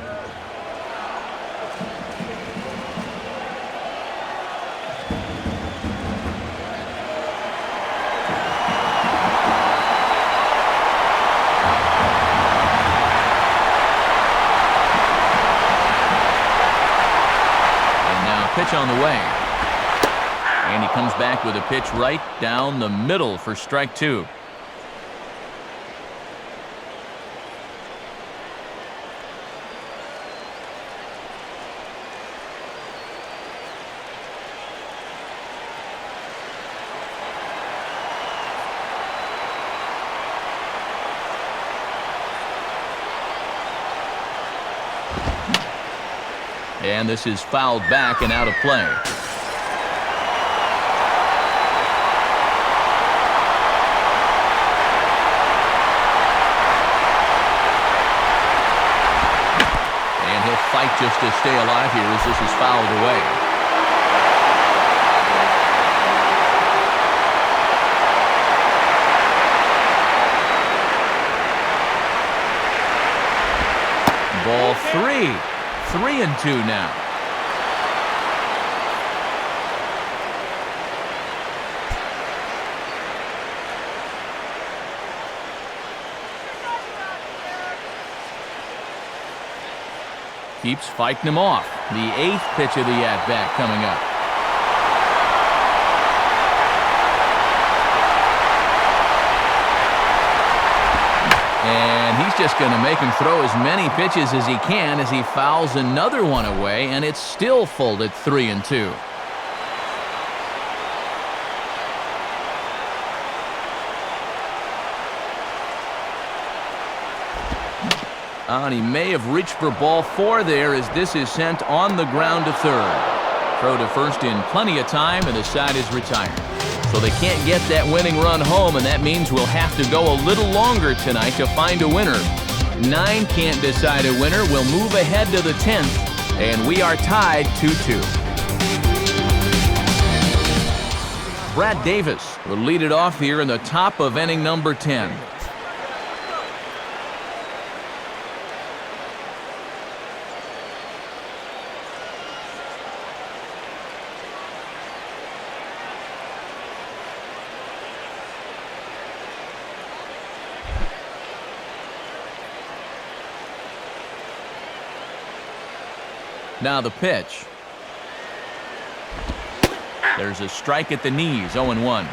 Speaker 1: And now pitch on the way. And he comes back with a pitch right down the middle for strike 2. And this is fouled back and out of play. Fight just to stay alive here as this is fouled away. Ball 3. 3-2 now. Keeps fighting him off. The 8th pitch of the at-bat coming up. And he's just going to make him throw as many pitches as he can as he fouls another one away, and it's still full at 3-2. And he may have reached for ball 4 there as this is sent on the ground to third. Throw to first in plenty of time, and the side is retired. So they can't get that winning run home, and that means we'll have to go a little longer tonight to find a winner. 9 can't decide a winner. We'll move ahead to the 10th, and we are tied 2-2. Brad Davis will lead it off here in the top of inning number 10. Now the pitch. There's a strike at the knees, 0-1.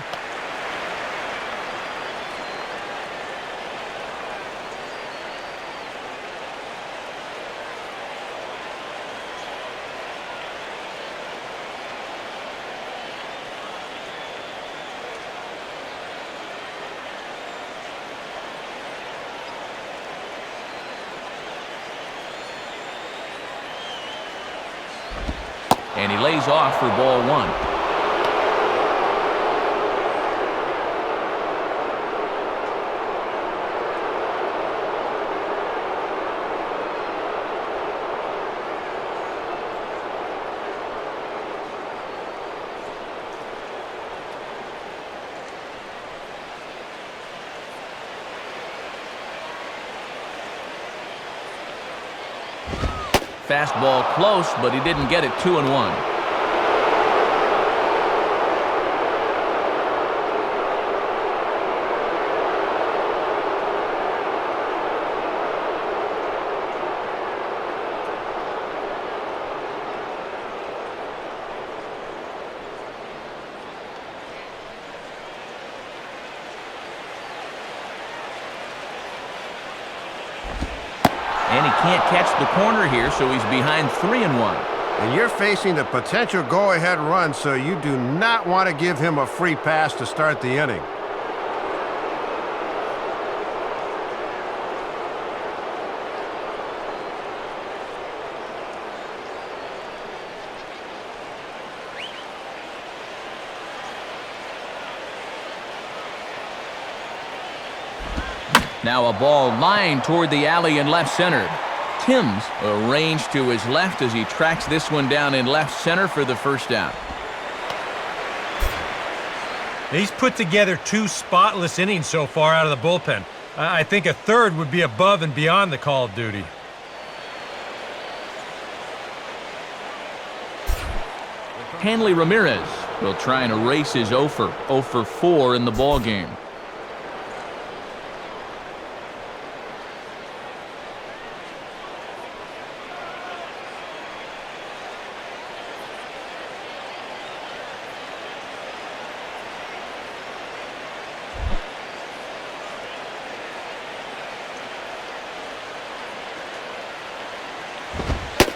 Speaker 1: And he lays off for ball 1. Fastball close, but he didn't get it. 2-1. And he can't catch the corner here, so he's behind 3-1.
Speaker 2: And you're facing a potential go-ahead run, so you do not want to give him a free pass to start the inning.
Speaker 1: Now a ball lined toward the alley in left center. Timms arranged to his left as he tracks this one down in left center for the first out.
Speaker 3: He's put together 2 spotless innings so far out of the bullpen. I think a third would be above and beyond the call of duty.
Speaker 1: Hanley Ramirez will try and erase his 0 for 4 in the ball game.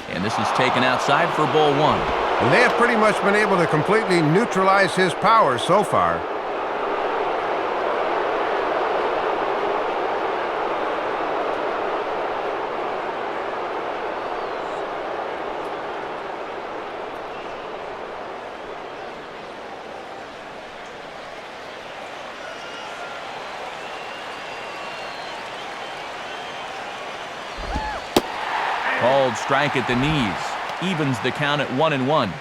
Speaker 1: And this is taken outside for ball 1.
Speaker 2: And they have pretty much been able to completely neutralize his power so far.
Speaker 1: Called strike at the knees. Evens the count at 1-1.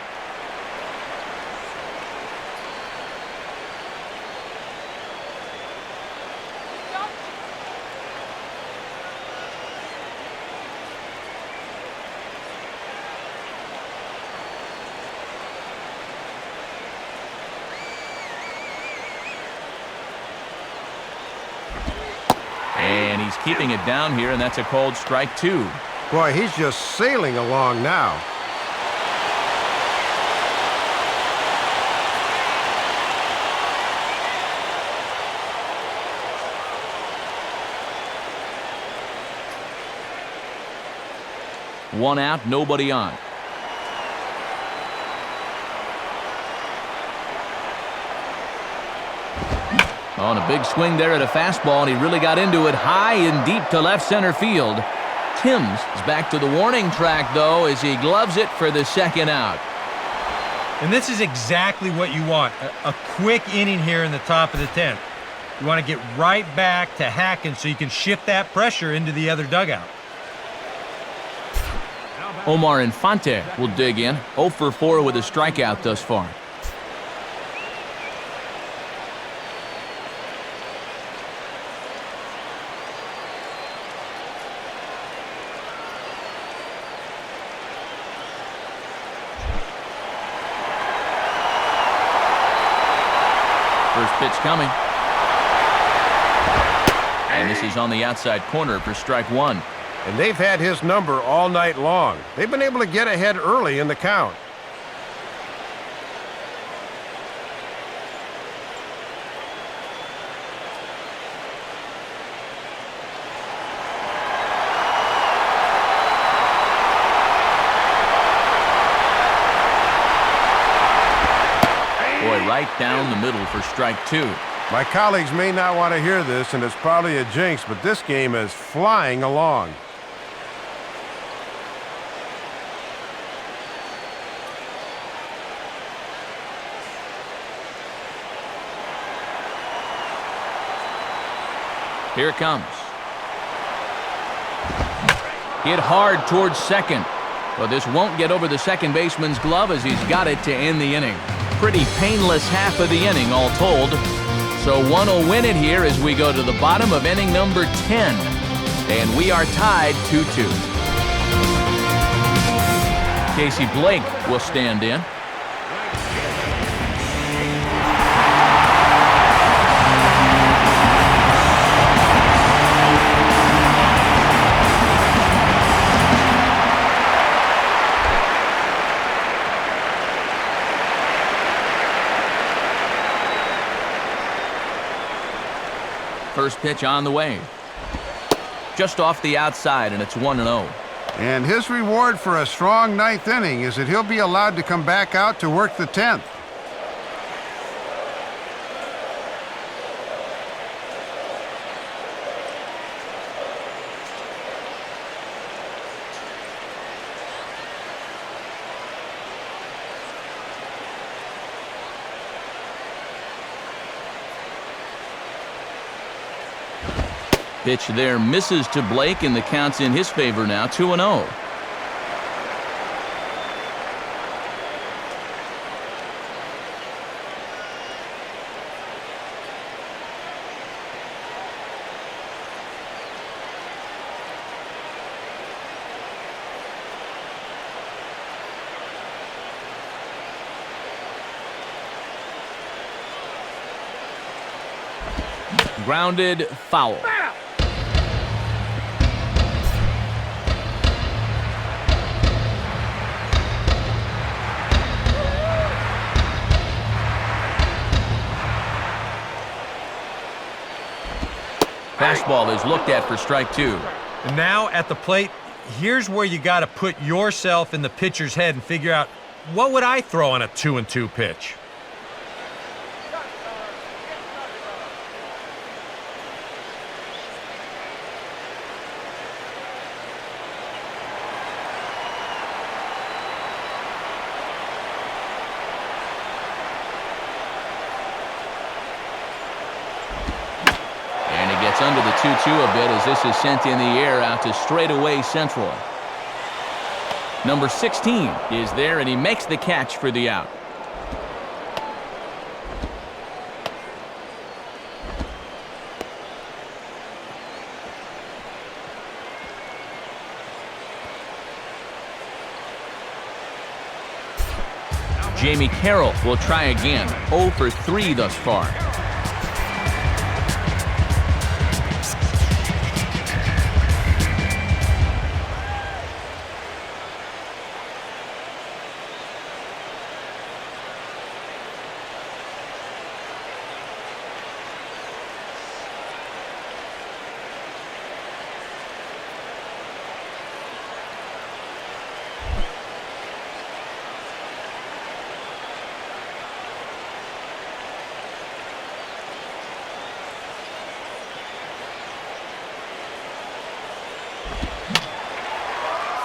Speaker 1: And he's keeping it down here, and that's a called strike 2.
Speaker 2: Boy, he's just sailing along now.
Speaker 1: One out, nobody on. On a big swing there at a fastball, and he really got into it high and deep to left center field. Timms is back to the warning track, though, as he gloves it for the second out.
Speaker 3: And this is exactly what you want, a quick inning here in the top of the 10th. You want to get right back to hacking so you can shift that pressure into the other dugout.
Speaker 1: Omar Infante will dig in, 0 for 4 with a strikeout thus far. First pitch coming. And this is on the outside corner for strike one.
Speaker 2: And they've had his number all night long. They've been able to get ahead early in the count.
Speaker 1: Boy, right down the middle for strike two.
Speaker 2: My colleagues may not want to hear this, and it's probably a jinx, but this game is flying along.
Speaker 1: Here it comes. Hit hard towards second. But this won't get over the second baseman's glove as he's got it to end the inning. Pretty painless half of the inning all told. So one will win it here as we go to the bottom of inning number 10. And we are tied 2-2. Casey Blake will stand in. First pitch on the way. Just off the outside, and it's 1-0.
Speaker 2: And his reward for a strong ninth inning is that he'll be allowed to come back out to work the 10th.
Speaker 1: Pitch there misses to Blake, and the count's in his favor now, 2-0. Grounded foul. Fastball is looked at for strike two.
Speaker 3: And now at the plate, here's where you got to put yourself in the pitcher's head and figure out, what would I throw on a 2-2 pitch?
Speaker 1: Under the 2-2 a bit as this is sent in the air out to straightaway central. Number 16 is there, and he makes the catch for the out. Jamie Carroll will try again. 0 for 3 thus far.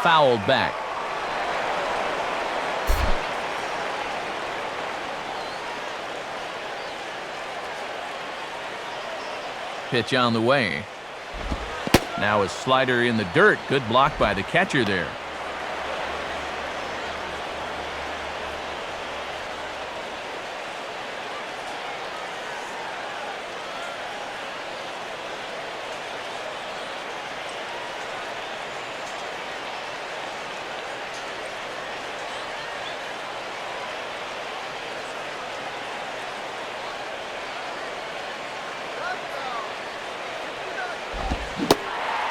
Speaker 1: fouled back. Pitch on the way. Now a slider in the dirt. Good block by the catcher there.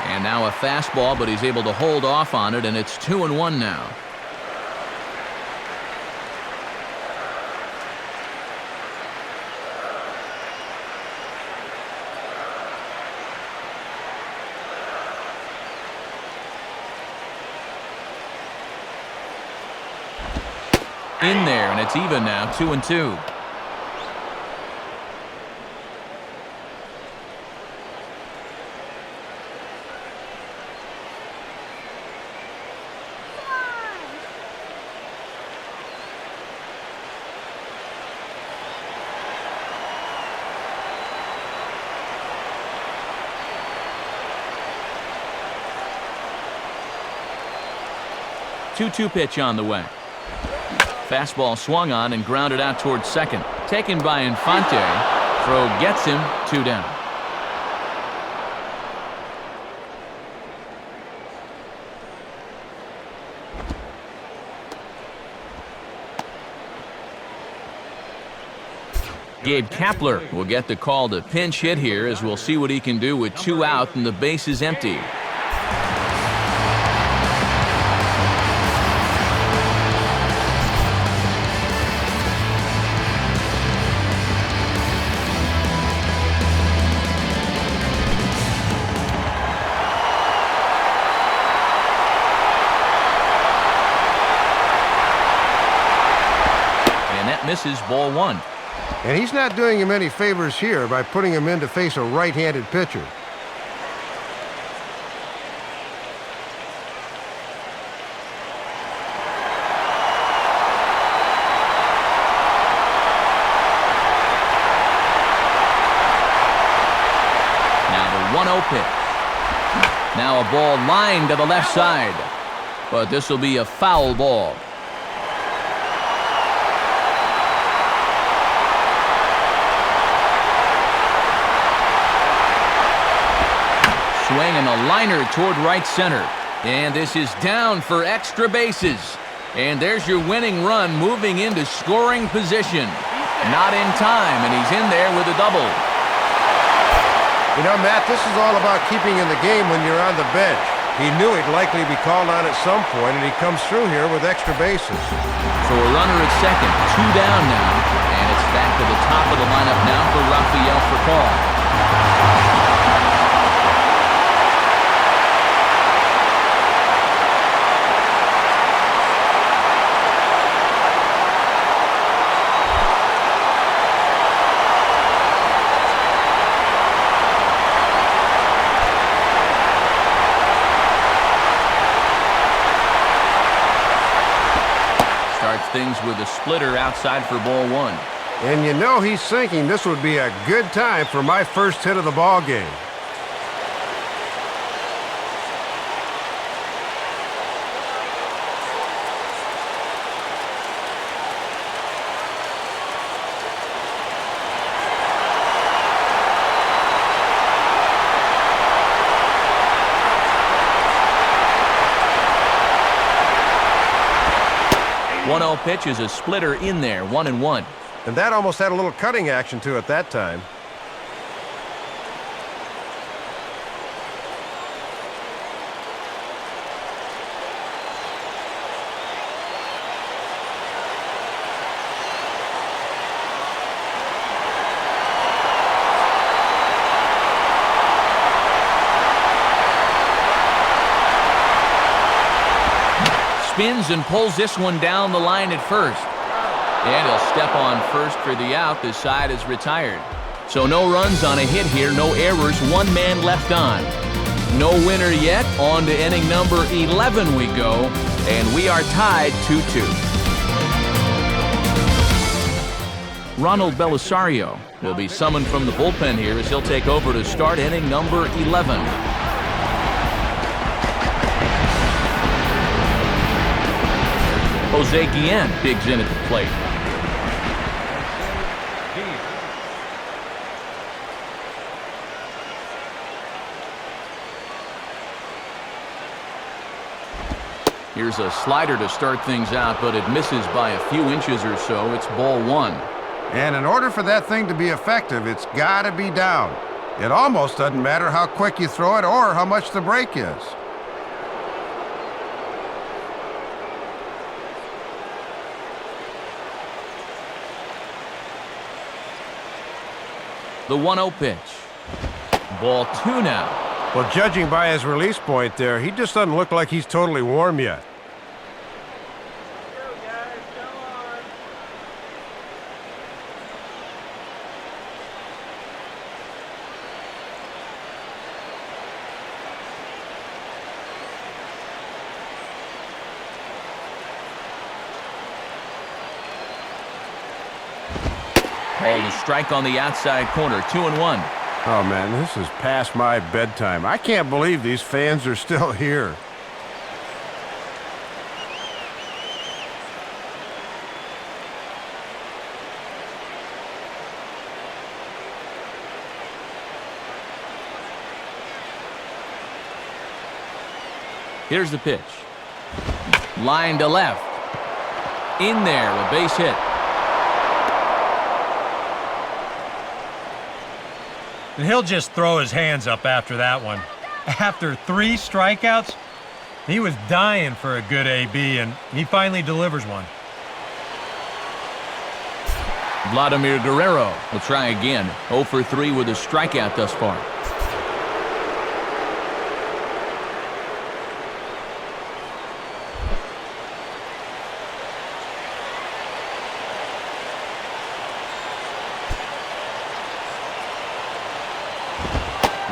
Speaker 1: And now a fastball, but he's able to hold off on it, and it's 2-1 now. In there, and it's even now, 2-2. Two-two pitch on the way. Fastball swung on and grounded out towards second. Taken by Infante. Throw gets him, 2 down. Gabe Kapler will get the call to pinch hit here, as we'll see what he can do with 2 out and the base is empty. Misses, ball 1.
Speaker 2: And he's not doing him any favors here by putting him in to face a right-handed pitcher.
Speaker 1: Now the 1-0 pitch. Now a ball lined to the left side, but this will be a foul ball. Swing and a liner toward right center. And this is down for extra bases. And there's your winning run moving into scoring position. Not in time, and he's in there with a double.
Speaker 2: You know, Matt, this is all about keeping in the game when you're on the bench. He knew he'd likely be called on at some point, and he comes through here with extra bases.
Speaker 1: So a runner at second, 2 down now. And it's back to the top of the lineup now for Rafael Furcal. Things with a splitter outside for ball 1.
Speaker 2: And you know he's thinking this would be a good time for my first hit of the ball game.
Speaker 1: Pitch is a splitter in there, 1-1.
Speaker 2: And that almost had a little cutting action to it that time.
Speaker 1: Spins and pulls this one down the line at first. And he'll step on first for the out. This side is retired. So no runs on a hit here, no errors, 1 man left on. No winner yet. On to inning number 11 we go, and we are tied 2-2. Ronald Belisario will be summoned from the bullpen here as he'll take over to start inning number 11. Jose Guillen digs in at the plate. Here's a slider to start things out, but it misses by a few inches or so. It's ball one.
Speaker 2: And in order for that thing to be effective, it's got to be down. It almost doesn't matter how quick you throw it or how much the break is.
Speaker 1: The 1-0 pitch. Ball two now.
Speaker 2: Well, judging by his release point there, he just doesn't look like he's totally warm yet.
Speaker 4: Go, guys. Come on.
Speaker 1: Called a strike on the outside corner, 2-1.
Speaker 2: Oh, man, this is past my bedtime. I can't believe these fans are still here.
Speaker 1: Here's the pitch. Line to left. In there, a base hit.
Speaker 3: And he'll just throw his hands up after that one. After 3 strikeouts, he was dying for a good AB, and he finally delivers one.
Speaker 1: Vladimir Guerrero will try again. 0 for 3 with a strikeout thus far.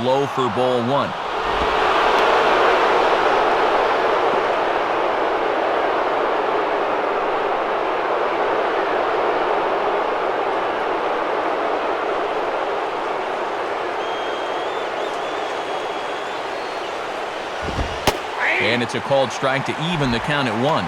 Speaker 1: Low for ball one. And it's a called strike to even the count at 1.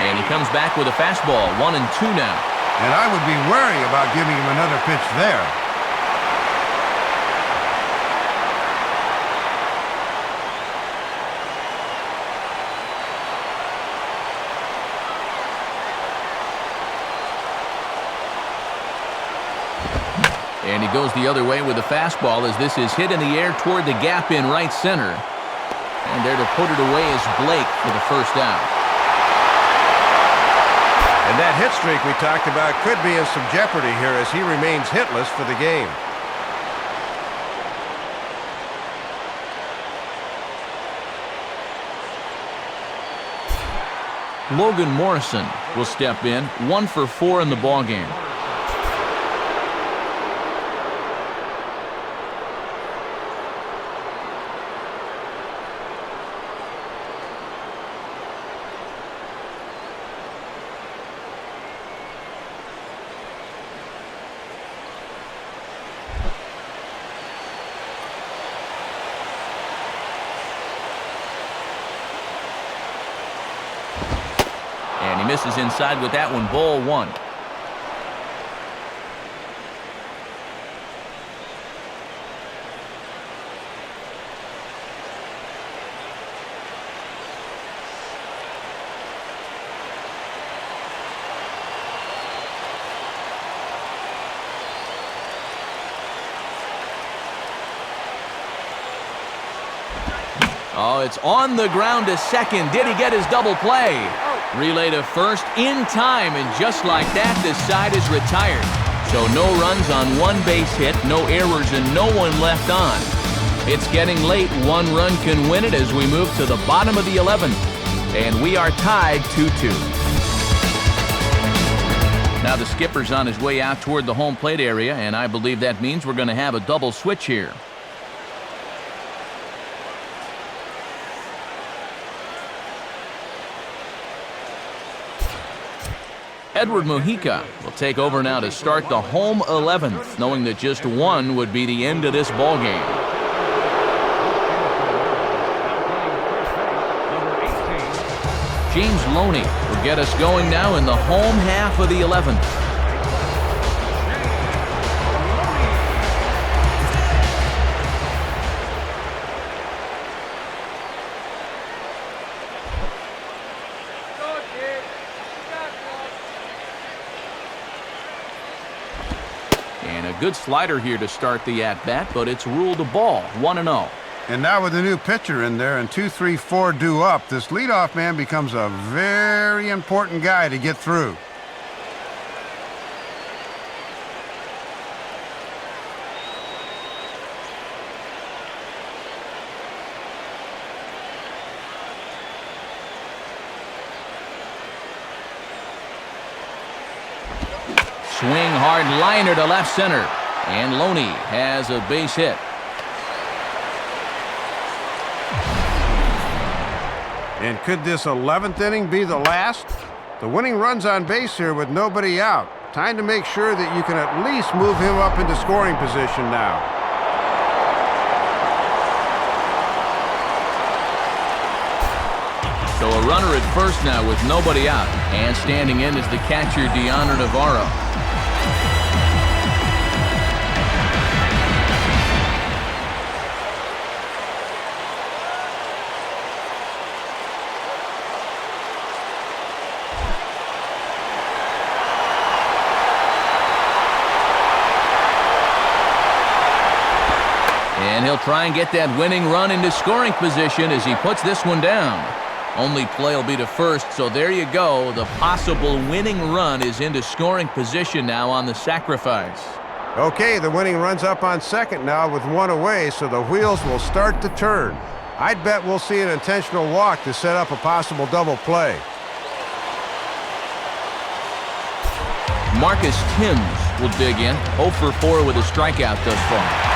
Speaker 1: And he comes back with a fastball, 1-2 now.
Speaker 2: And I would be wary about giving him another pitch there.
Speaker 1: And he goes the other way with a fastball as this is hit in the air toward the gap in right center. And there to put it away is Blake for the first out.
Speaker 2: And that hit streak we talked about could be in some jeopardy here as he remains hitless for the game.
Speaker 1: Logan Morrison will step in, 1 for 4 in the ballgame. And he misses inside with that one, ball 1. Oh, it's on the ground to second. Did he get his double play? Relay to first in time, and just like that, this side is retired. So no runs on 1 base hit, no errors, and no one left on. It's getting late. One run can win it as we move to the bottom of the 11th. And we are tied 2-2. Now the skipper's on his way out toward the home plate area, and I believe that means we're going to have a double switch here. Edward Mujica will take over now to start the home 11th, knowing that just one would be the end of this ball game. James Loney will get us going now in the home half of the 11th. And a good slider here to start the at-bat, but it's ruled a ball, 1-0.
Speaker 2: And now with the new pitcher in there and 2-3-4 due up, this leadoff man becomes a very important guy to get through.
Speaker 1: Swing hard liner to left center. And Loney has a base hit.
Speaker 2: And could this 11th inning be the last? The winning run's on base here with nobody out. Time to make sure that you can at least move him up into scoring position now.
Speaker 1: So a runner at first now with nobody out. And standing in is the catcher, Deanna Navarro. And he'll try and get that winning run into scoring position as he puts this one down. Only play will be to first, so there you go. The possible winning run is into scoring position now on the sacrifice.
Speaker 2: Okay, the winning run's up on second now with one away, so the wheels will start to turn. I'd bet we'll see an intentional walk to set up a possible double play.
Speaker 1: Marcus Timms will dig in, 0 for 4 with a strikeout thus far.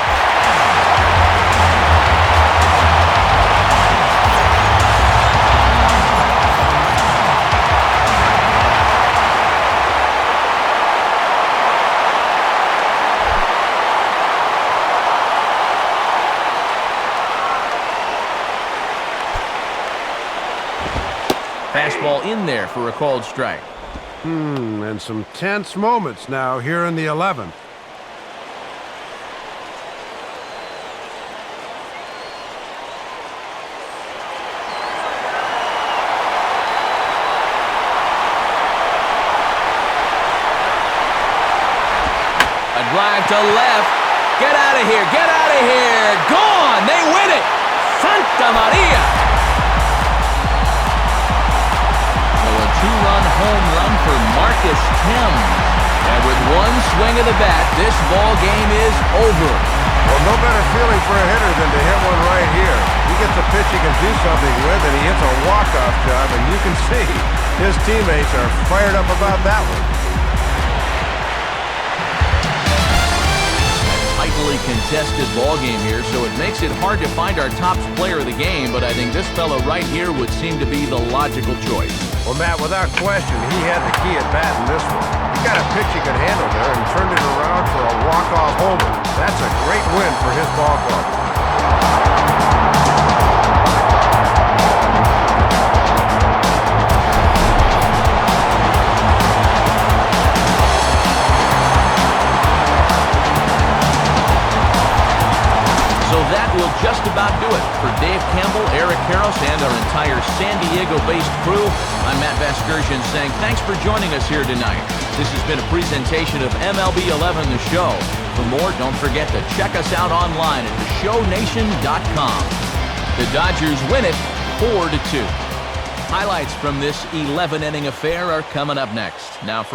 Speaker 1: Fastball in there for a called strike.
Speaker 2: And some tense moments now here in the 11th.
Speaker 1: A drive to left. Get out of here. Get out of here. Gone. They win it. Santa Maria. Two-run home run for Marcus Timms. And with one swing of the bat, this ball game is over.
Speaker 2: Well, no better feeling for a hitter than to hit one right here. He gets a pitch he can do something with, and he hits a walk-off job, and you can see his teammates are fired up about that one.
Speaker 1: Tightly contested ball game here, so it makes it hard to find our top player of the game, but I think this fellow right here would seem to be the logical choice.
Speaker 2: Well, Matt, without question, he had the key at bat in this one. He got a pitch he could handle there and turned it around for a walk-off homer. That's a great win for his ball club.
Speaker 1: So that will just about do it. For Dave Campbell, Eric Karros, and our entire San Diego-based crew, I'm Matt Vasgersian saying thanks for joining us here tonight. This has been a presentation of MLB 11 The Show. For more, don't forget to check us out online at theshownation.com. The Dodgers win it 4-2. Highlights from this 11-inning affair are coming up next. Now for